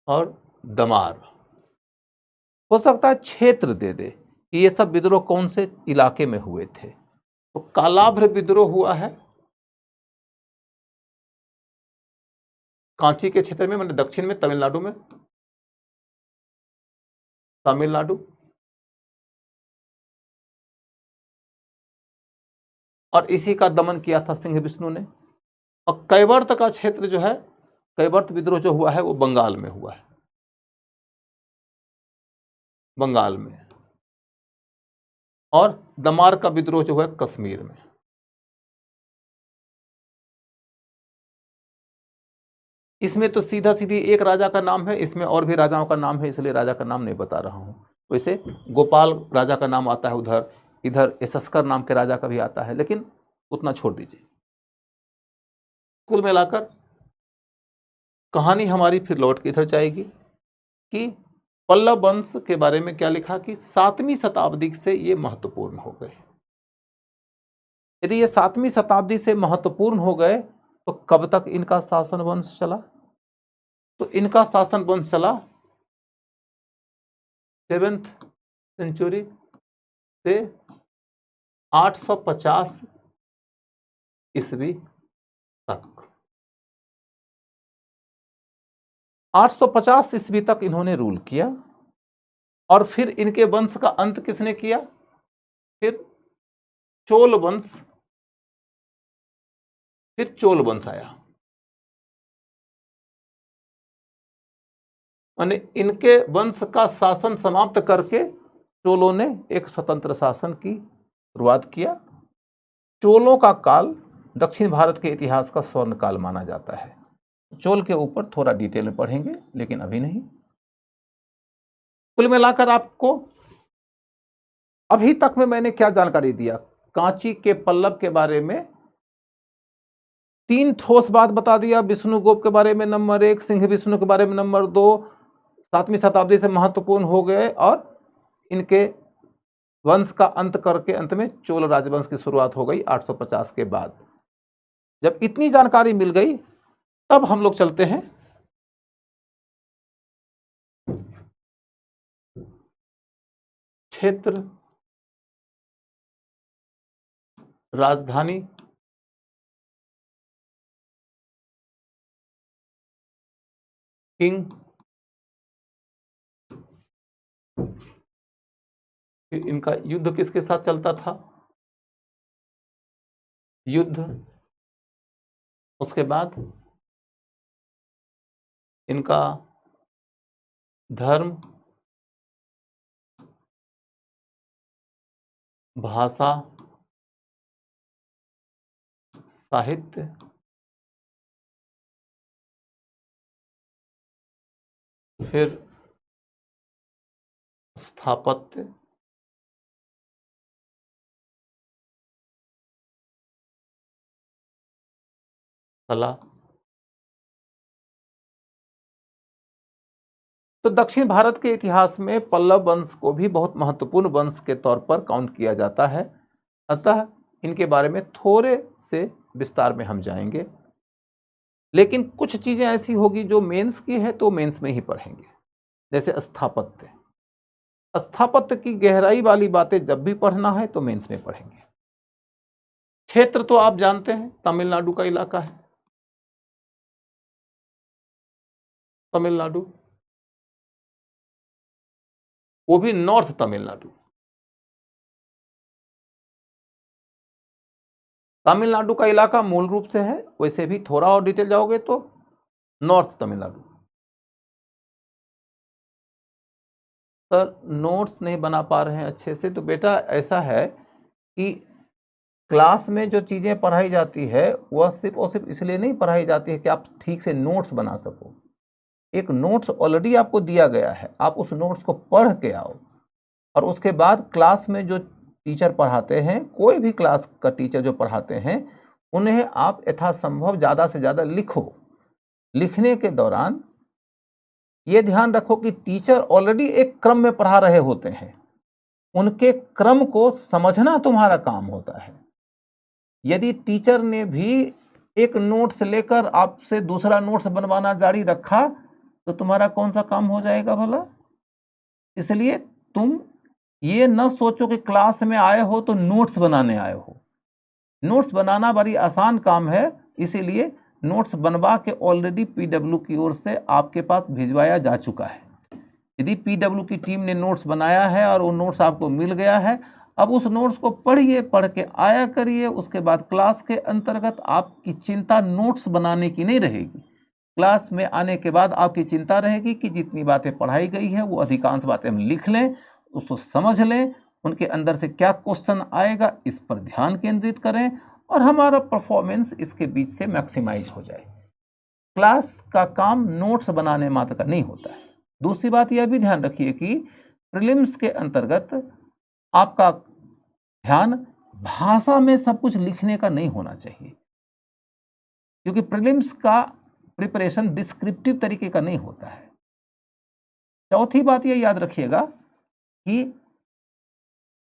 और दमार, हो सकता है क्षेत्र दे दे कि ये सब विद्रोह कौन से इलाके में हुए थे। तो कालाभ्र विद्रोह हुआ है कांची के क्षेत्र में, मतलब दक्षिण में, तमिलनाडु, और इसी का दमन किया था सिंह विष्णु ने। और कैवर्त का क्षेत्र जो है, कैवर्त विद्रोह जो हुआ है वो बंगाल में हुआ है, बंगाल में। और दमार का विद्रोह जो है कश्मीर में। इसमें तो सीधा सीधी एक राजा का नाम है, इसमें और भी राजाओं का नाम है, इसलिए राजा का नाम नहीं बता रहा हूं। वैसे गोपाल राजा का नाम आता है उधर, इधर एसस्कर नाम के राजा का भी आता है, लेकिन उतना छोड़ दीजिए। कुल मिलाकर कहानी हमारी फिर लौट के इधर जाएगी कि पल्लव वंश के बारे में क्या लिखा कि 7वीं शताब्दी से ये महत्वपूर्ण हो गए। यदि ये 7वीं शताब्दी से महत्वपूर्ण हो गए तो कब तक इनका शासन वंश चला? तो इनका शासन वंश चला 7th सेंचुरी से 850 ईस्वी तक। 850 ईस्वी तक इन्होंने रूल किया। और फिर इनके वंश का अंत किसने किया? फिर चोल वंश आया। माने इनके वंश का शासन समाप्त करके चोलों ने एक स्वतंत्र शासन की शुरुआत किया। चोलों का काल दक्षिण भारत के इतिहास का स्वर्ण काल माना जाता है। चोल के ऊपर थोड़ा डिटेल में पढ़ेंगे, लेकिन अभी नहीं। कुल मिलाकर आपको अभी तक में मैंने क्या जानकारी दिया? कांची के पल्लव के बारे में 3 ठोस बात बता दिया। विष्णुगुप्त के बारे में नंबर 1, सिंह विष्णु के बारे में नंबर 2, 7वीं शताब्दी से महत्वपूर्ण हो गए, और इनके वंश का अंत करके अंत में चोल राजवंश की शुरुआत हो गई 850 के बाद। जब इतनी जानकारी मिल गई तब हम लोग चलते हैं क्षेत्र, राजधानी, किंग, फिर इनका युद्ध किसके साथ चलता था, युद्ध, उसके बाद इनका धर्म, भाषा, साहित्य, फिर स्थापत्य, कला। तो दक्षिण भारत के इतिहास में पल्लव वंश को भी बहुत महत्वपूर्ण वंश के तौर पर काउंट किया जाता है। अतः इनके बारे में थोड़े से विस्तार में हम जाएंगे, लेकिन कुछ चीजें ऐसी होगी जो मेंस की है तो मेंस में ही पढ़ेंगे। जैसे स्थापत्य, स्थापत्य की गहराई वाली बातें जब भी पढ़ना है तो मेंस में पढ़ेंगे। क्षेत्र तो आप जानते हैं, तमिलनाडु का इलाका है, तमिलनाडु, वो भी नॉर्थ तमिलनाडु। तमिलनाडु का इलाका मूल रूप से है, वैसे भी थोड़ा और डिटेल जाओगे तो नॉर्थ तमिलनाडु। सर नोट्स नहीं बना पा रहे हैं अच्छे से, तो बेटा ऐसा है कि क्लास में जो चीजें पढ़ाई जाती है वह सिर्फ और सिर्फ इसलिए नहीं पढ़ाई जाती है कि आप ठीक से नोट्स बना सको। एक नोट्स ऑलरेडी आपको दिया गया है, आप उस नोट्स को पढ़ के आओ, और उसके बाद क्लास में जो टीचर पढ़ाते हैं, कोई भी क्लास का टीचर जो पढ़ाते हैं, उन्हें आप यथासंभव ज़्यादा से ज़्यादा लिखो। लिखने के दौरान ये ध्यान रखो कि टीचर ऑलरेडी एक क्रम में पढ़ा रहे होते हैं, उनके क्रम को समझना तुम्हारा काम होता है। यदि टीचर ने भी एक नोट्स लेकर आपसे दूसरा नोट्स बनवाना जारी रखा तो तुम्हारा कौन सा काम हो जाएगा भला? इसलिए तुम ये न सोचो कि क्लास में आए हो तो नोट्स बनाने आए हो। नोट्स बनाना बड़ी आसान काम है, इसीलिए नोट्स बनवा के ऑलरेडी पीडब्ल्यू की ओर से आपके पास भिजवाया जा चुका है। यदि पीडब्ल्यू की टीम ने नोट्स बनाया है और वो नोट्स आपको मिल गया है, अब उस नोट्स को पढ़िए, पढ़ के आया करिए। उसके बाद क्लास के अंतर्गत आपकी चिंता नोट्स बनाने की नहीं रहेगी। क्लास में आने के बाद आपकी चिंता रहेगी कि जितनी बातें पढ़ाई गई है वो अधिकांश बातें हम लिख लें, उसको समझ लें, उनके अंदर से क्या क्वेश्चन आएगा इस पर ध्यान केंद्रित करें, और हमारा परफॉर्मेंस इसके बीच से मैक्सिमाइज हो जाए। क्लास का काम नोट्स बनाने मात्र का नहीं होता है। दूसरी बात यह भी ध्यान रखिए कि प्रीलिम्स के अंतर्गत आपका ध्यान भाषा में सब कुछ लिखने का नहीं होना चाहिए, क्योंकि प्रीलिम्स का प्रिपरेशन डिस्क्रिप्टिव तरीके का नहीं होता है। चौथी बात यह याद रखिएगा कि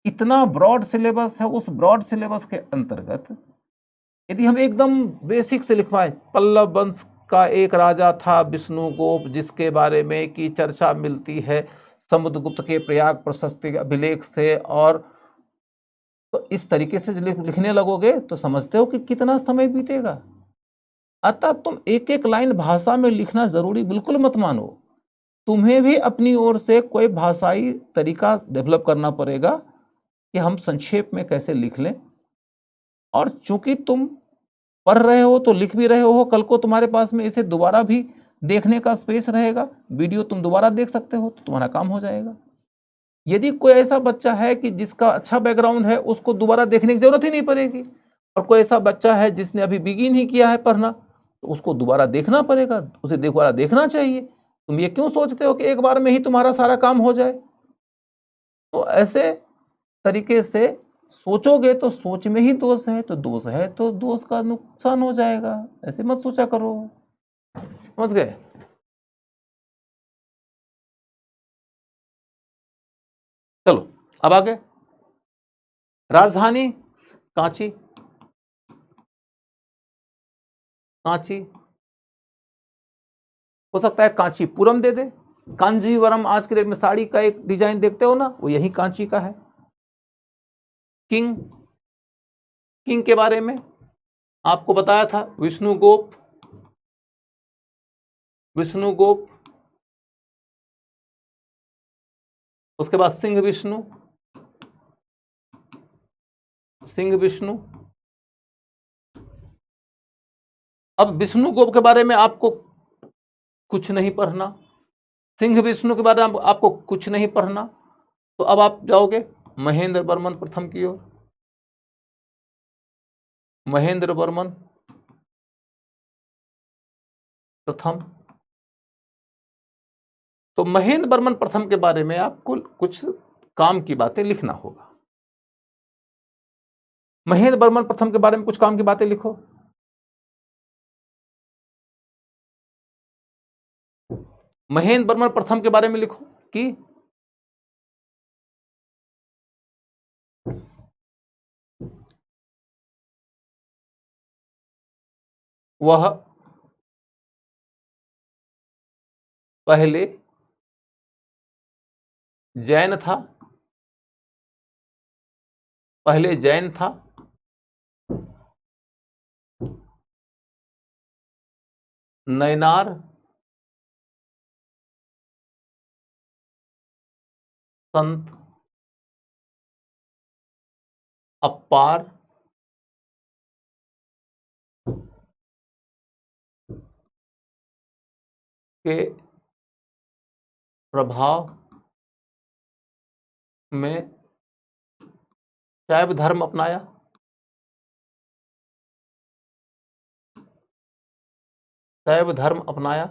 इतना ब्रॉड सिलेबस है, उस ब्रॉड सिलेबस के अंतर्गत यदि हम एकदम बेसिक से लिखवाएं, पल्लव वंश का एक राजा था विष्णुगुप्त, जिसके बारे में की चर्चा मिलती है समुद्रगुप्त के प्रयाग प्रशस्ति अभिलेख से, और तो इस तरीके से लिखने लगोगे तो समझते हो कि कितना समय बीतेगा। अतः तुम एक एक लाइन भाषा में लिखना जरूरी बिल्कुल मत मानो। तुम्हें भी अपनी ओर से कोई भाषाई तरीका डेवलप करना पड़ेगा कि हम संक्षेप में कैसे लिख लें। और चूंकि तुम पढ़ रहे हो तो लिख भी रहे हो, कल को तुम्हारे पास में इसे दोबारा भी देखने का स्पेस रहेगा, वीडियो तुम दोबारा देख सकते हो, तो तुम्हारा काम हो जाएगा। यदि कोई ऐसा बच्चा है कि जिसका अच्छा बैकग्राउंड है, उसको दोबारा देखने की जरूरत ही नहीं पड़ेगी, और कोई ऐसा बच्चा है जिसने अभी बिगिन ही किया है पढ़ना, तो उसको दोबारा देखना पड़ेगा, उसे दोबारा देखना चाहिए। तुम ये क्यों सोचते हो कि एक बार में ही तुम्हारा सारा काम हो जाए? तो ऐसे तरीके से सोचोगे तो सोच में ही दोष है, तो दोष है तो दोष का नुकसान हो जाएगा। ऐसे मत सोचा करो, समझ गए? चलो अब आगे। राजधानी कांची, कांची हो सकता है कांचीपुरम दे दे। कांजीवरम आज के डेट में साड़ी का एक डिजाइन देखते हो ना, वो यही कांची का है। किंग, किंग के बारे में आपको बताया था, विष्णुगुप्त, विष्णुगुप्त, उसके बाद सिंह विष्णु, सिंह विष्णु। अब विष्णुगुप्त के बारे में आपको कुछ नहीं पढ़ना, सिंह विष्णु के बारे में आपको कुछ नहीं पढ़ना। तो अब आप जाओगे महेंद्र वर्मन प्रथम की ओर। महेंद्र वर्मन प्रथम, तो महेंद्र वर्मन प्रथम के बारे में आपको कुछ काम की बातें लिखना होगा। महेंद्र वर्मन प्रथम के बारे में कुछ काम की बातें लिखो। महेंद्र वर्मन प्रथम के बारे में लिखो कि वह पहले जैन था, पहले जैन था, नैनार संत अप्पार के प्रभाव में शैव धर्म अपनाया। शैव धर्म अपनाया।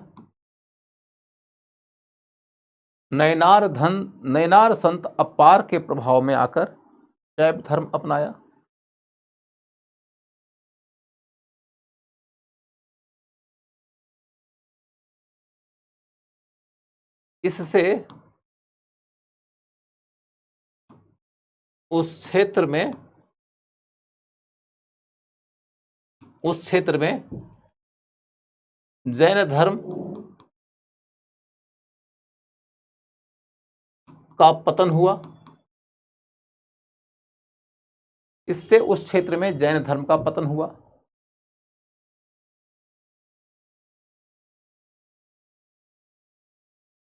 नैनार संत अप्पार के प्रभाव में आकर शैव धर्म अपनाया। इससे उस क्षेत्र में जैन धर्म का पतन हुआ। इससे उस क्षेत्र में जैन धर्म का पतन हुआ।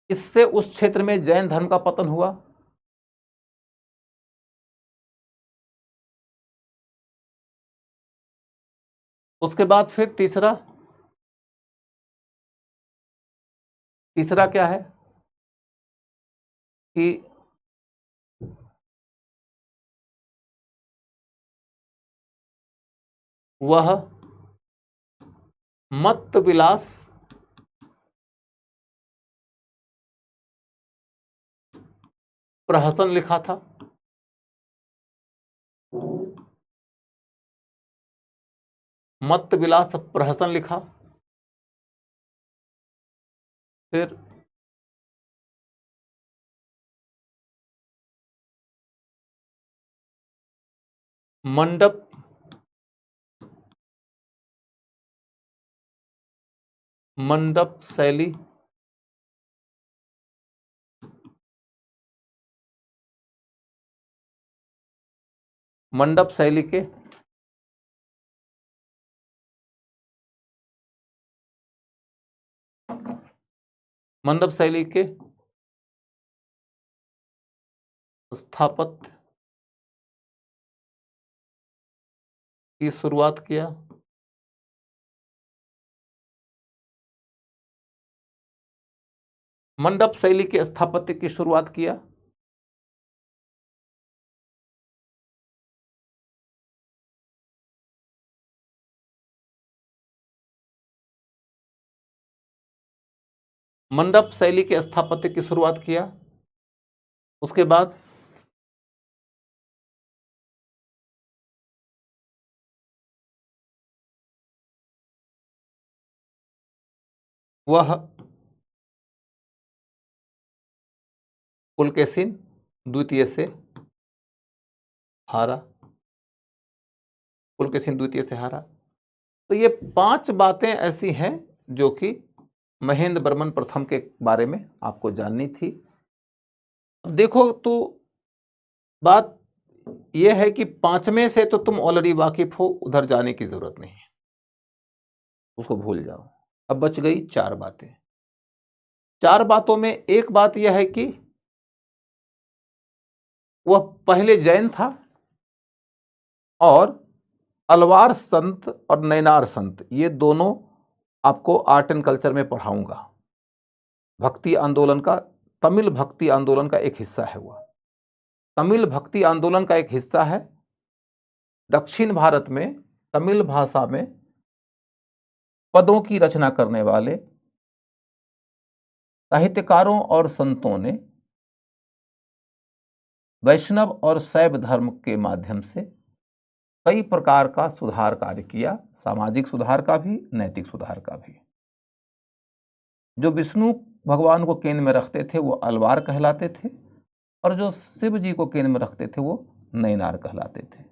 इससे उस क्षेत्र में जैन धर्म का पतन हुआ। उसके बाद फिर तीसरा क्या है कि वह मत्त विलास प्रहसन लिखा था। मत्त विलास प्रहसन लिखा। फिर मंडप शैली मंडप शैली के स्थापत्य की शुरुआत किया। मंडप शैली के स्थापत्य की शुरुआत किया। मंडप शैली के स्थापत्य की शुरुआत किया। उसके बाद वह पुलकेशिन द्वितीय से हारा। पुलकेशिन द्वितीय से हारा। तो ये 5 बातें ऐसी हैं जो कि महेंद्र वर्मन प्रथम के बारे में आपको जाननी थी। अब देखो तो बात यह है कि 5वें से तो तुम ऑलरेडी वाकिफ हो, उधर जाने की जरूरत नहीं है, उसको भूल जाओ। अब बच गई 4 बातें। 4 बातों में एक बात यह है कि वह पहले जैन था और अलवार संत और नैनार संत ये दोनों आपको आर्ट एंड कल्चर में पढ़ाऊंगा। भक्ति आंदोलन का, तमिल भक्ति आंदोलन का एक हिस्सा है वह। तमिल भक्ति आंदोलन का एक हिस्सा है। दक्षिण भारत में तमिल भाषा में पदों की रचना करने वाले साहित्यकारों और संतों ने वैष्णव और शैव धर्म के माध्यम से कई प्रकार का सुधार कार्य किया, सामाजिक सुधार का भी, नैतिक सुधार का भी। जो विष्णु भगवान को केंद्र में रखते थे वो अलवार कहलाते थे, और जो शिव जी को केंद्र में रखते थे वो नैनार कहलाते थे।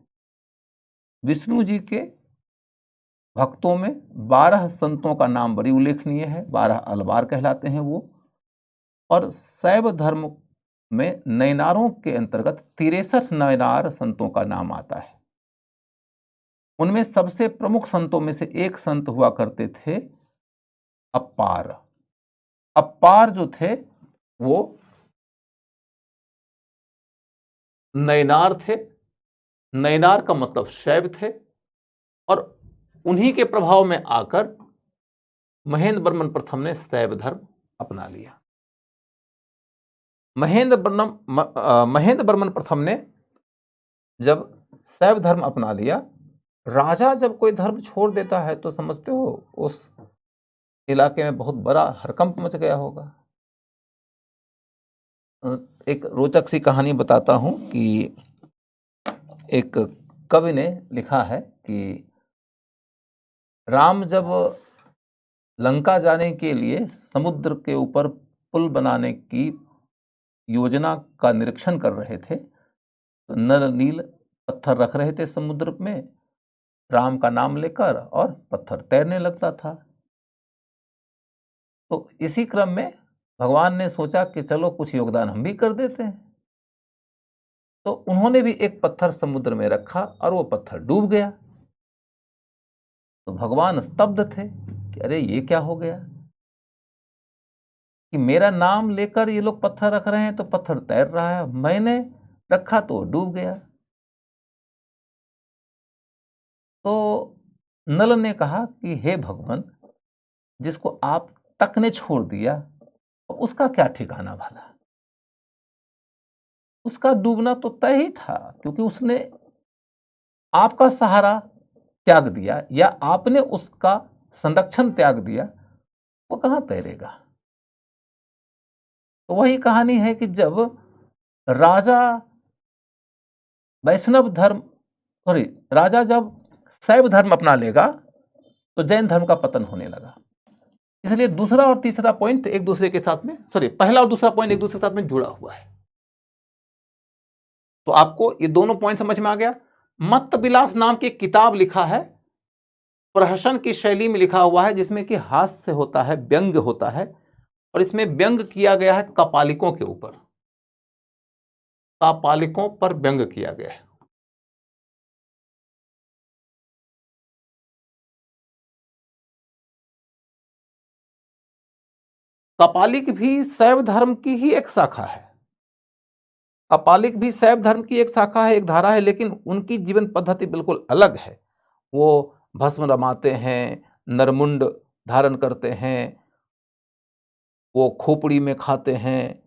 विष्णु जी के भक्तों में 12 संतों का नाम बड़ी उल्लेखनीय है, 12 अलवार कहलाते हैं वो। और शैव धर्म में नैनारों के अंतर्गत 63 नैनार संतों का नाम आता है। उनमें सबसे प्रमुख संतों में से एक संत हुआ करते थे अप्पार। अप्पार जो थे वो नैनार थे। नैनार का मतलब शैव थे, और उन्हीं के प्रभाव में आकर महेंद्र वर्मन प्रथम ने शैव धर्म अपना लिया। महेंद्र वर्मन प्रथम ने जब शैव धर्म अपना लिया, राजा जब कोई धर्म छोड़ देता है तो समझते हो उस इलाके में बहुत बड़ा हड़कंप मच गया होगा। एक रोचक सी कहानी बताता हूं कि एक कवि ने लिखा है कि राम जब लंका जाने के लिए समुद्र के ऊपर पुल बनाने की योजना का निरीक्षण कर रहे थे, तो नल नील पत्थर रख रहे थे समुद्र में राम का नाम लेकर, और पत्थर तैरने लगता था। तो इसी क्रम में भगवान ने सोचा कि चलो कुछ योगदान हम भी कर देते हैं। तो उन्होंने भी एक पत्थर समुद्र में रखा और वो पत्थर डूब गया। तो भगवान स्तब्ध थे कि अरे ये क्या हो गया कि मेरा नाम लेकर ये लोग पत्थर रख रहे हैं तो पत्थर तैर रहा है, मैंने रखा तो डूब गया। तो नल ने कहा कि हे भगवान, जिसको आप तक ने छोड़ दिया उसका क्या ठिकाना भला। उसका डूबना तो तय ही था, क्योंकि उसने आपका सहारा त्याग दिया या आपने उसका संरक्षण त्याग दिया, वो कहां तैरेगा। तो वही कहानी है कि जब राजा जब शैव धर्म अपना लेगा तो जैन धर्म का पतन होने लगा। इसलिए दूसरा और तीसरा पॉइंट एक दूसरे के साथ में, पहला और दूसरा पॉइंट एक दूसरे के साथ में जुड़ा हुआ है। तो आपको ये दोनों पॉइंट समझ में आ गया। मत्त विलास नाम की एक किताब लिखा है, प्रहसन की शैली में लिखा हुआ है, जिसमें कि हास्य होता है, व्यंग होता है, और इसमें व्यंग किया गया है कापालिकों के ऊपर। कापालिकों पर व्यंग किया गया है। कापालिक भी शैव धर्म की ही एक शाखा है। कापालिक भी शैव धर्म की एक शाखा है, एक धारा है, लेकिन उनकी जीवन पद्धति बिल्कुल अलग है। वो भस्म रमाते हैं, नरमुंड धारण करते हैं, वो खोपड़ी में खाते हैं,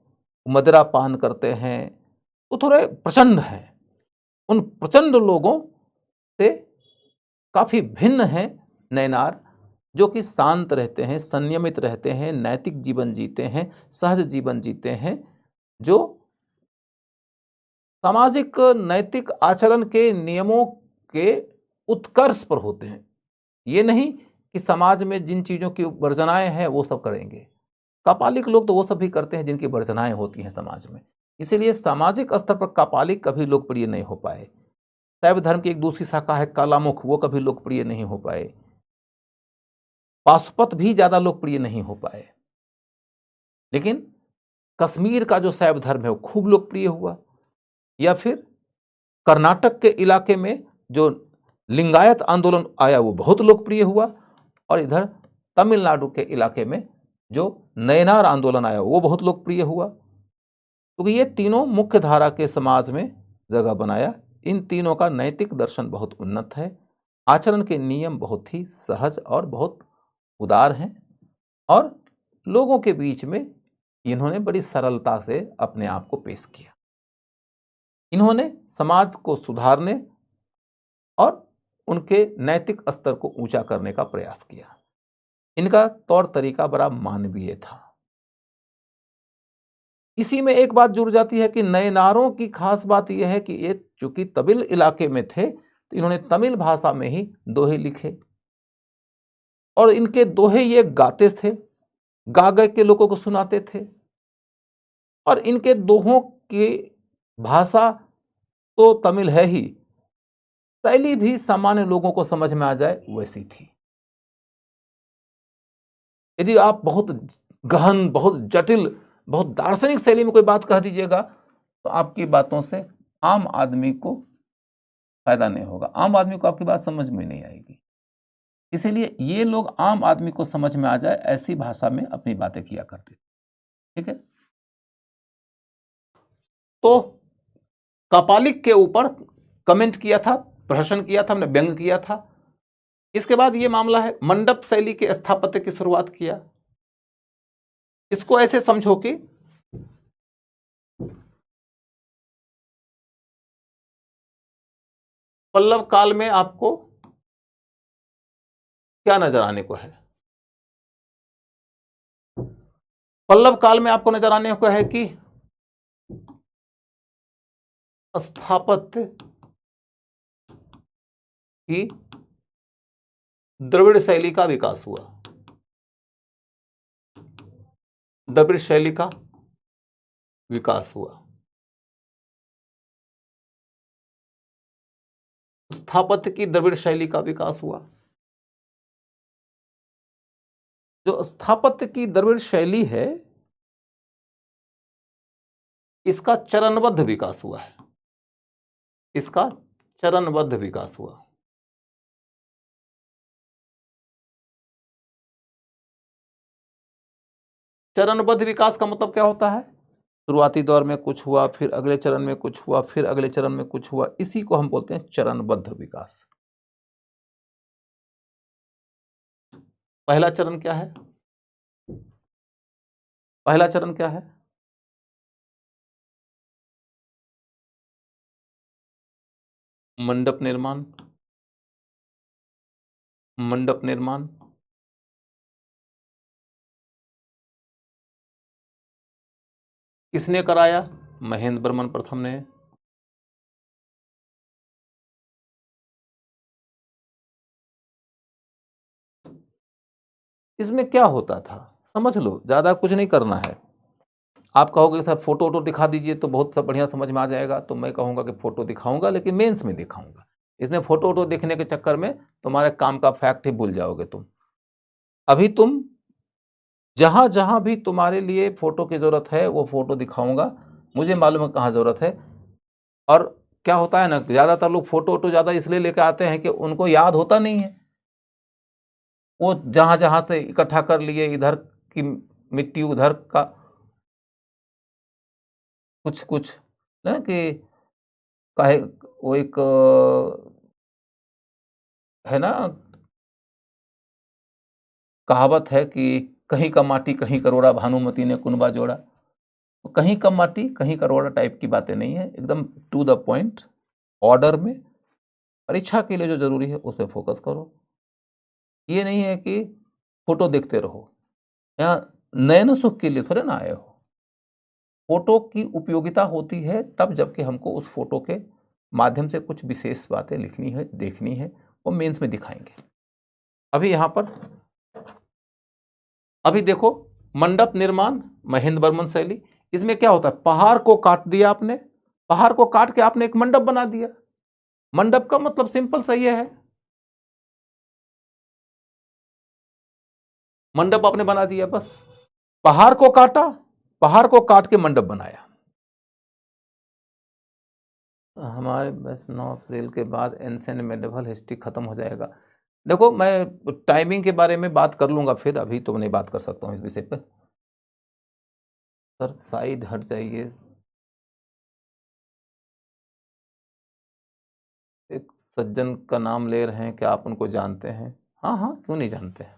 मदिरा पान करते हैं, वो थोड़े प्रचंड हैं। उन प्रचंड लोगों से काफी भिन्न हैं नैनार, जो कि शांत रहते हैं, संयमित रहते हैं, नैतिक जीवन जीते हैं, सहज जीवन जीते हैं, जो सामाजिक नैतिक आचरण के नियमों के उत्कर्ष पर होते हैं। ये नहीं कि समाज में जिन चीजों की वर्जनाएं हैं वो सब करेंगे। कापालिक लोग तो वो सब भी करते हैं जिनकी वर्जनाएं होती हैं समाज में। इसीलिए सामाजिक स्तर पर कापालिक कभी लोकप्रिय नहीं हो पाए। शैव धर्म की एक दूसरी शाखा है कालामुख, वो कभी लोकप्रिय नहीं हो पाए। पाशुपत भी ज्यादा लोकप्रिय नहीं हो पाए। लेकिन कश्मीर का जो शैव धर्म है वो खूब लोकप्रिय हुआ। या फिर कर्नाटक के इलाके में जो लिंगायत आंदोलन आया वो बहुत लोकप्रिय हुआ, और इधर तमिलनाडु के इलाके में जो नयनार आंदोलन आया वो बहुत लोकप्रिय हुआ, क्योंकि ये तीनों मुख्य धारा के समाज में जगह बनाया। इन तीनों का नैतिक दर्शन बहुत उन्नत है, आचरण के नियम बहुत ही सहज और बहुत उदार हैं, और लोगों के बीच में इन्होंने बड़ी सरलता से अपने आप को पेश किया। इन्होंने समाज को सुधारने और उनके नैतिक स्तर को ऊंचा करने का प्रयास किया। इनका तौर तरीका बड़ा मानवीय था। इसी में एक बात जुड़ जाती है कि नयनारों की खास बात यह है कि ये चूंकि तमिल इलाके में थे तो इन्होंने तमिल भाषा में ही दोहे लिखे और इनके दोहे ये गाते थे, गा गा के लोगों को सुनाते थे और इनके दोहों की भाषा तो तमिल है ही, शैली भी सामान्य लोगों को समझ में आ जाए वैसी थी। यदि आप बहुत गहन, बहुत जटिल, बहुत दार्शनिक शैली में कोई बात कह दीजिएगा तो आपकी बातों से आम आदमी को फायदा नहीं होगा, आम आदमी को आपकी बात समझ में नहीं आएगी। इसीलिए ये लोग आम आदमी को समझ में आ जाए ऐसी भाषा में अपनी बातें किया करते थे। ठीक है, तो कापालिक के ऊपर कमेंट किया था, प्रहसन किया था, हमने व्यंग किया था। इसके बाद ये मामला है मंडप शैली के स्थापत्य की शुरुआत किया। इसको ऐसे समझो कि पल्लव काल में आपको क्या नजर आने को है? पल्लव काल में आपको नजर आने को है कि स्थापत्य की द्रविड़ शैली का विकास हुआ। द्रविड़ शैली का विकास हुआ। स्थापत्य की द्रविड़ शैली का विकास हुआ। जो स्थापत्य की द्रविड़ शैली है इसका चरणबद्ध विकास हुआ है। इसका चरणबद्ध विकास हुआ। चरणबद्ध विकास का मतलब क्या होता है? शुरुआती दौर में कुछ हुआ, फिर अगले चरण में कुछ हुआ, फिर अगले चरण में कुछ हुआ, इसी को हम बोलते हैं चरणबद्ध विकास। पहला चरण क्या है? पहला चरण क्या है? मंडप निर्माण। मंडप निर्माण। किसने कराया? महेंद्र वर्मन प्रथम ने। इसमें क्या होता था समझ लो, ज्यादा कुछ नहीं करना है। आप कहोगे सर फोटो वोटो दिखा दीजिए तो बहुत सब बढ़िया समझ में आ जाएगा, तो मैं कहूंगा कि फोटो दिखाऊंगा लेकिन मेंस में दिखाऊंगा। इसमें फोटो वोटो देखने के चक्कर में तुम्हारे काम का फैक्ट ही भूल जाओगे तुम। अभी तुम जहां जहां भी तुम्हारे लिए फोटो की जरूरत है वो फोटो दिखाऊंगा, मुझे मालूम है कहाँ जरूरत है। और क्या होता है ना, ज्यादातर लोग फोटो वोटो ज्यादा इसलिए लेकर आते हैं कि उनको याद होता नहीं है। वो जहां जहां से इकट्ठा कर लिए, इधर की मिट्टी उधर का कुछ कुछ ना कि काहे, वो एक है ना कहावत है कि कहीं का माटी कहीं करोड़ा, भानुमति ने कुनबा जोड़ा। तो कहीं कम माटी कहीं करोड़ा टाइप की बातें नहीं है, एकदम टू द पॉइंट, ऑर्डर में। परीक्षा के लिए जो जरूरी है उस पर फोकस करो। ये नहीं है कि फोटो देखते रहो, यहाँ नयन सुख के लिए थोड़े ना आए हो। फोटो की उपयोगिता होती है तब जबकि हमको उस फोटो के माध्यम से कुछ विशेष बातें लिखनी है, देखनी है, वो मेंस में दिखाएंगे। अभी यहां पर अभी देखो मंडप निर्माण, महेंद्र वर्मन शैली। इसमें क्या होता है, पहाड़ को काट दिया आपने, पहाड़ को काट के आपने एक मंडप बना दिया। मंडप का मतलब सिंपल सही है, मंडप आपने बना दिया बस। पहाड़ को काटा, पहाड़ को काट के मंडप बनाया। हमारे बस 9 अप्रैल के बाद एंशिएंट मेडिवल हिस्ट्री खत्म हो जाएगा। देखो मैं टाइमिंग के बारे में बात कर लूंगा फिर, अभी तो नहीं बात कर सकता हूं इस विषय पर। सर साइड हट जाइए। एक सज्जन का नाम ले रहे हैं, क्या आप उनको जानते हैं? हाँ हाँ, क्यों नहीं जानते हैं,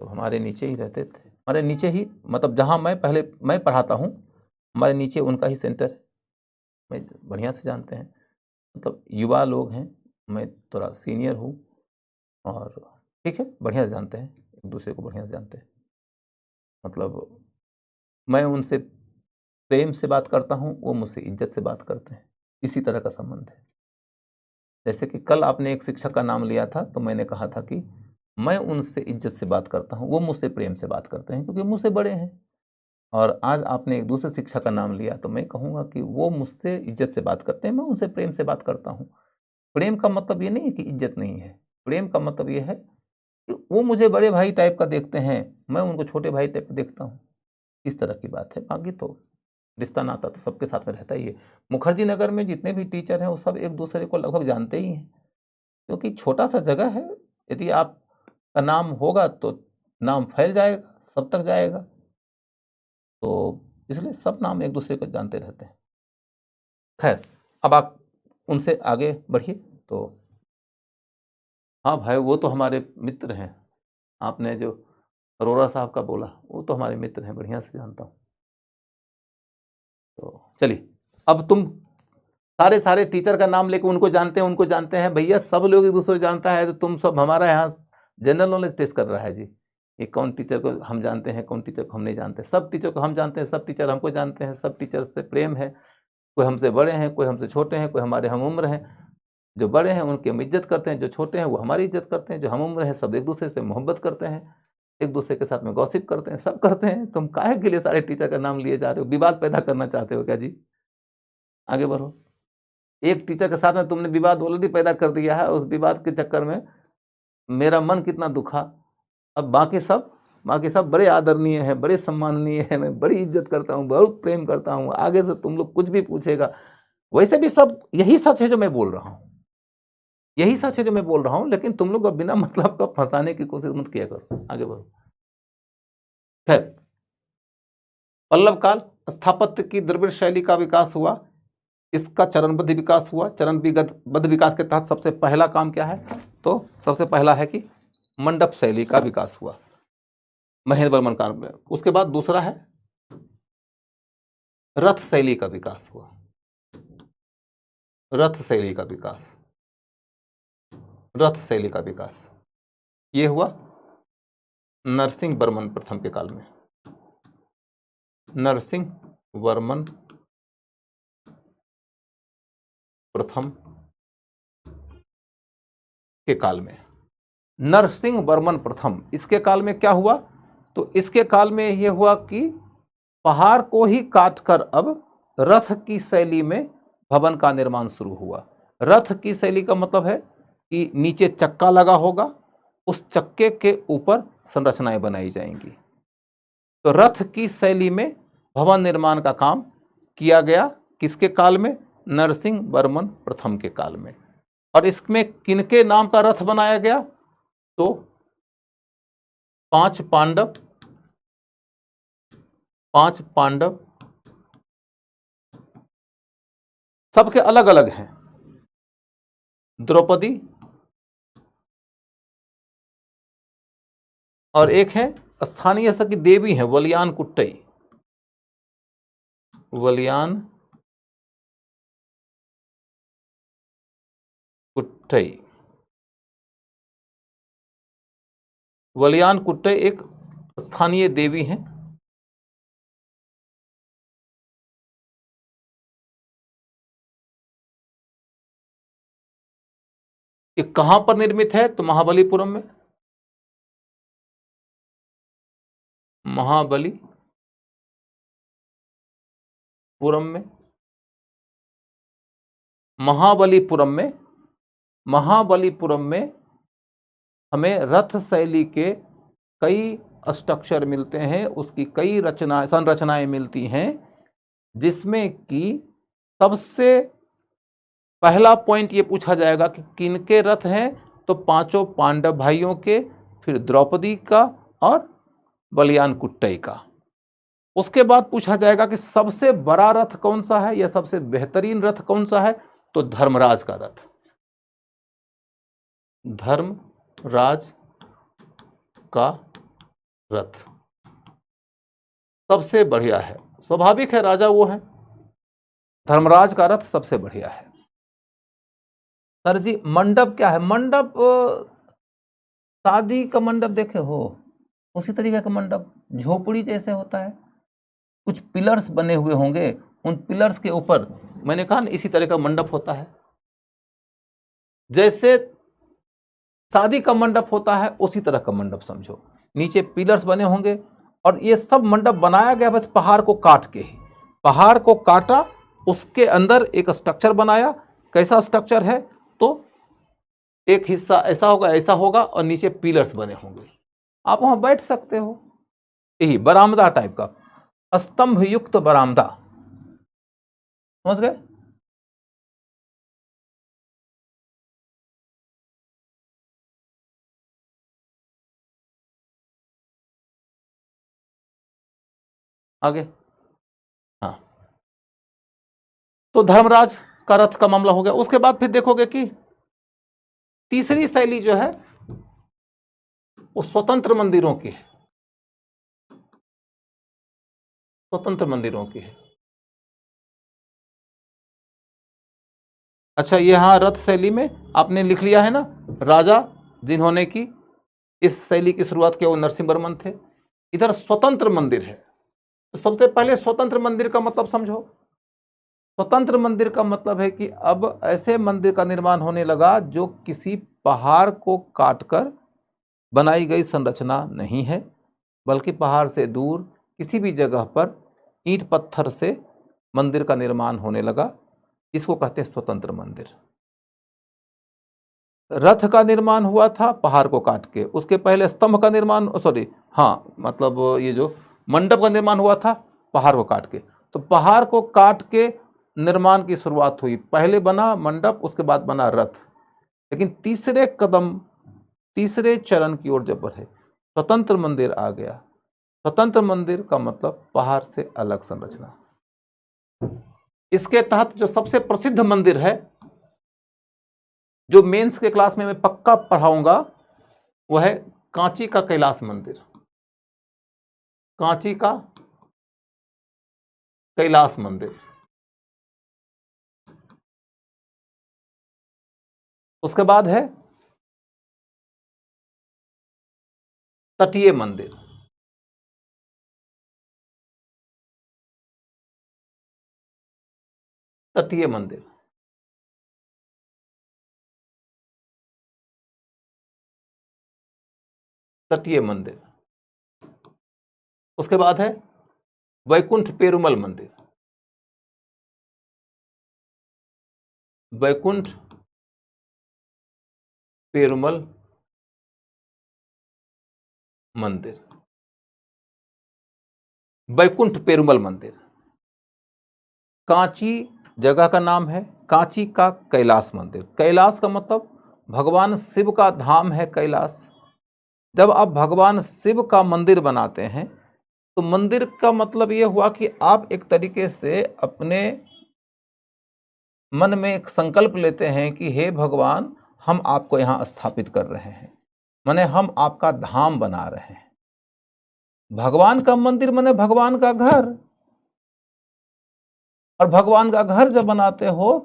तो हमारे नीचे ही रहते थे। हमारे नीचे ही, मतलब जहाँ मैं पढ़ाता हूँ, हमारे नीचे उनका ही सेंटर है। मैं बढ़िया से जानते हैं, मतलब युवा लोग हैं, मैं थोड़ा सीनियर हूँ, और ठीक है, बढ़िया से जानते हैं, एक दूसरे को बढ़िया से जानते हैं। मतलब मैं उनसे प्रेम से बात करता हूँ, वो मुझसे इज्जत से बात करते हैं, इसी तरह का संबंध है। जैसे कि कल आपने एक शिक्षक का नाम लिया था, तो मैंने कहा था कि मैं उनसे इज्जत से बात करता हूँ, वो मुझसे प्रेम से बात करते हैं, क्योंकि मुझसे बड़े हैं। और आज आपने एक दूसरे शिक्षक का नाम लिया, तो मैं कहूँगा कि वो मुझसे इज्जत से बात करते हैं, मैं उनसे प्रेम से बात करता हूँ। प्रेम का मतलब ये नहीं है कि इज्जत नहीं है, प्रेम का मतलब ये है कि वो मुझे बड़े भाई टाइप का देखते हैं, मैं उनको छोटे भाई टाइप का देखता हूँ, इस तरह की बात है। बाकी तो रिश्ता नाता तो सबके साथ में रहता ही है। मुखर्जी नगर में जितने भी टीचर हैं, वो सब एक दूसरे को लगभग जानते ही हैं, क्योंकि छोटा सा जगह है। यदि आपका नाम होगा तो नाम फैल जाएगा, सब तक जाएगा, तो इसलिए सब नाम एक दूसरे को जानते रहते हैं। खैर, अब आप उनसे आगे बढ़िए। तो हाँ भाई, वो तो हमारे मित्र हैं। आपने जो अरोड़ा साहब का बोला, वो तो हमारे मित्र हैं, बढ़िया से जानता हूँ। तो चलिए, अब तुम सारे सारे टीचर का नाम लेके उनको जानते हैं भैया, सब लोग एक दूसरे को जानता है, तो तुम सब हमारा यहाँ जनरल नॉलेज टेस्ट कर रहा है जी। ये कौन टीचर को हम जानते हैं, कौन टीचर को हम नहीं जानते। सब टीचर को हम जानते हैं, सब टीचर हमको जानते हैं, सब टीचर से प्रेम है। कोई हमसे बड़े हैं, कोई हमसे छोटे हैं, कोई हमारे हम उम्र हैं। जो बड़े हैं उनकी हम इज्जत करते हैं, जो छोटे हैं वो हमारी इज्जत करते हैं, जो हम उम्र हैं सब एक दूसरे से मोहब्बत करते हैं, एक दूसरे के साथ में गॉसिप करते हैं, सब करते हैं। तुम काहे के लिए सारे टीचर का नाम लिए जा रहे हो? विवाद पैदा करना चाहते हो क्या जी? आगे बढ़ो। एक टीचर के साथ में तुमने विवाद ऑलरेडी पैदा कर दिया है, और उस विवाद के चक्कर में मेरा मन कितना दुखा। अब बाकी सब बड़े आदरणीय हैं, बड़े सम्माननीय हैं, मैं बड़ी इज्जत करता हूँ, बहुत प्रेम करता हूँ। आगे से तुम लोग कुछ भी पूछेगा, वैसे भी सब यही सच है जो मैं बोल रहा हूँ, यही सच है जो मैं बोल रहा हूँ, लेकिन तुम लोग अब बिना मतलब का फंसाने की कोशिश मत किया करो। आगे बढ़ो। खैर, पल्लव काल, स्थापत्य की द्रविड़ शैली का विकास हुआ, इसका चरणबद्ध विकास हुआ। चरणबद्ध विकास के तहत सबसे पहला काम क्या है? तो सबसे पहला है कि मंडप शैली का विकास हुआ महेंद्र वर्मन काल में। उसके बाद दूसरा है रथ शैली का विकास हुआ, रथ शैली का विकास, रथ शैली का विकास ये हुआ नरसिंह वर्मन प्रथम के काल में। नरसिंह वर्मन प्रथम के काल में, नरसिंह वर्मन प्रथम, इसके काल में क्या हुआ? तो इसके काल में यह हुआ कि पहाड़ को ही काटकर अब रथ की शैली में भवन का निर्माण शुरू हुआ। रथ की शैली का मतलब है कि नीचे चक्का लगा होगा, उस चक्के के ऊपर संरचनाएं बनाई जाएंगी। तो रथ की शैली में भवन निर्माण का काम किया गया किसके काल में? नरसिंह वर्मन प्रथम के काल में। और इसमें किनके नाम का रथ बनाया गया? तो 5 पांडव, 5 पांडव सबके अलग अलग हैं। द्रौपदी और एक है स्थानीय की देवी है वलियान कुट्टई, वलियान कुट्टई। वलियान कुट्टई एक स्थानीय देवी हैं। ये कहां पर निर्मित है? तो महाबलीपुरम में, महाबलीपुरम में, महाबलीपुरम में, महाबलीपुरम में हमें रथ शैली के कई स्ट्रक्चर मिलते हैं, उसकी कई संरचनाएं मिलती हैं, जिसमें कि सबसे पहला पॉइंट ये पूछा जाएगा कि किनके रथ हैं? तो 5 पांडव भाइयों के, फिर द्रौपदी का और बलियान कुट्टई का। उसके बाद पूछा जाएगा कि सबसे बड़ा रथ कौन सा है या सबसे बेहतरीन रथ कौन सा है? तो धर्मराज का रथ, धर्मराज का रथ। सबसे बढ़िया है। स्वाभाविक है, राजा वो है, धर्मराज का रथ सबसे बढ़िया है। सर जी मंडप क्या है? मंडप शादी का मंडप देखे हो, उसी तरीके का मंडप झोपड़ी जैसे होता है, कुछ पिलर्स बने हुए होंगे, उन पिलर्स के ऊपर, मैंने कहा ना इसी तरह का मंडप होता है। जैसे शादी का मंडप होता है उसी तरह का मंडप समझो, नीचे पिलर्स बने होंगे, और ये सब मंडप बनाया गया बस पहाड़ को काट के ही। पहाड़ को काटा, उसके अंदर एक स्ट्रक्चर बनाया। कैसा स्ट्रक्चर है? तो एक हिस्सा ऐसा होगा, ऐसा होगा, और नीचे पिलर्स बने होंगे, आप वहां बैठ सकते हो। यही बरामदा टाइप का, स्तंभ युक्त बरामदा, समझ गए? आगे, हाँ, तो धर्मराज का रथ का मामला हो गया। उसके बाद फिर देखोगे कि तीसरी शैली जो है वो स्वतंत्र मंदिरों की है, स्वतंत्र मंदिरों की है। अच्छा, यहां रथ शैली में आपने लिख लिया है ना, राजा जिन्होंने की इस शैली की शुरुआत किया वो नरसिंह वर्मन थे। इधर स्वतंत्र मंदिर है, तो सबसे पहले स्वतंत्र मंदिर का मतलब समझो। स्वतंत्र मंदिर का मतलब है कि अब ऐसे मंदिर का निर्माण होने लगा जो किसी पहाड़ को काटकर बनाई गई संरचना नहीं है, बल्कि पहाड़ से दूर किसी भी जगह पर ईंट पत्थर से मंदिर का निर्माण होने लगा। इसको कहते हैं स्वतंत्र मंदिर। रथ का निर्माण हुआ था पहाड़ को काट के, उसके पहले स्तंभ का निर्माण, सॉरी, हाँ, मतलब ये जो मंडप का निर्माण हुआ था पहाड़ को काट के। तो पहाड़ को काट के निर्माण की शुरुआत हुई, पहले बना मंडप, उसके बाद बना रथ। लेकिन तीसरे कदम, तीसरे चरण की ओर जब बढ़े, स्वतंत्र मंदिर आ गया। स्वतंत्र मंदिर का मतलब पहाड़ से अलग संरचना। इसके तहत जो सबसे प्रसिद्ध मंदिर है, जो मेंस के क्लास में मैं पक्का पढ़ाऊंगा, वह है कांची का कैलाश मंदिर। कांची का कैलाश मंदिर। उसके बाद है तटीय मंदिर। तटीय मंदिर, तटीय मंदिर। उसके बाद है वैकुंठ पेरुमल मंदिर। वैकुंठ पेरुमल मंदिर, वैकुंठ पेरुमल मंदिर। कांची जगह का नाम है, कांची का कैलाश मंदिर। कैलाश का मतलब भगवान शिव का धाम है कैलाश। जब आप भगवान शिव का मंदिर बनाते हैं तो मंदिर का मतलब यह हुआ कि आप एक तरीके से अपने मन में एक संकल्प लेते हैं कि हे भगवान, हम आपको यहाँ स्थापित कर रहे हैं, माने हम आपका धाम बना रहे हैं। भगवान का मंदिर माने भगवान का घर, और भगवान का घर जब बनाते हो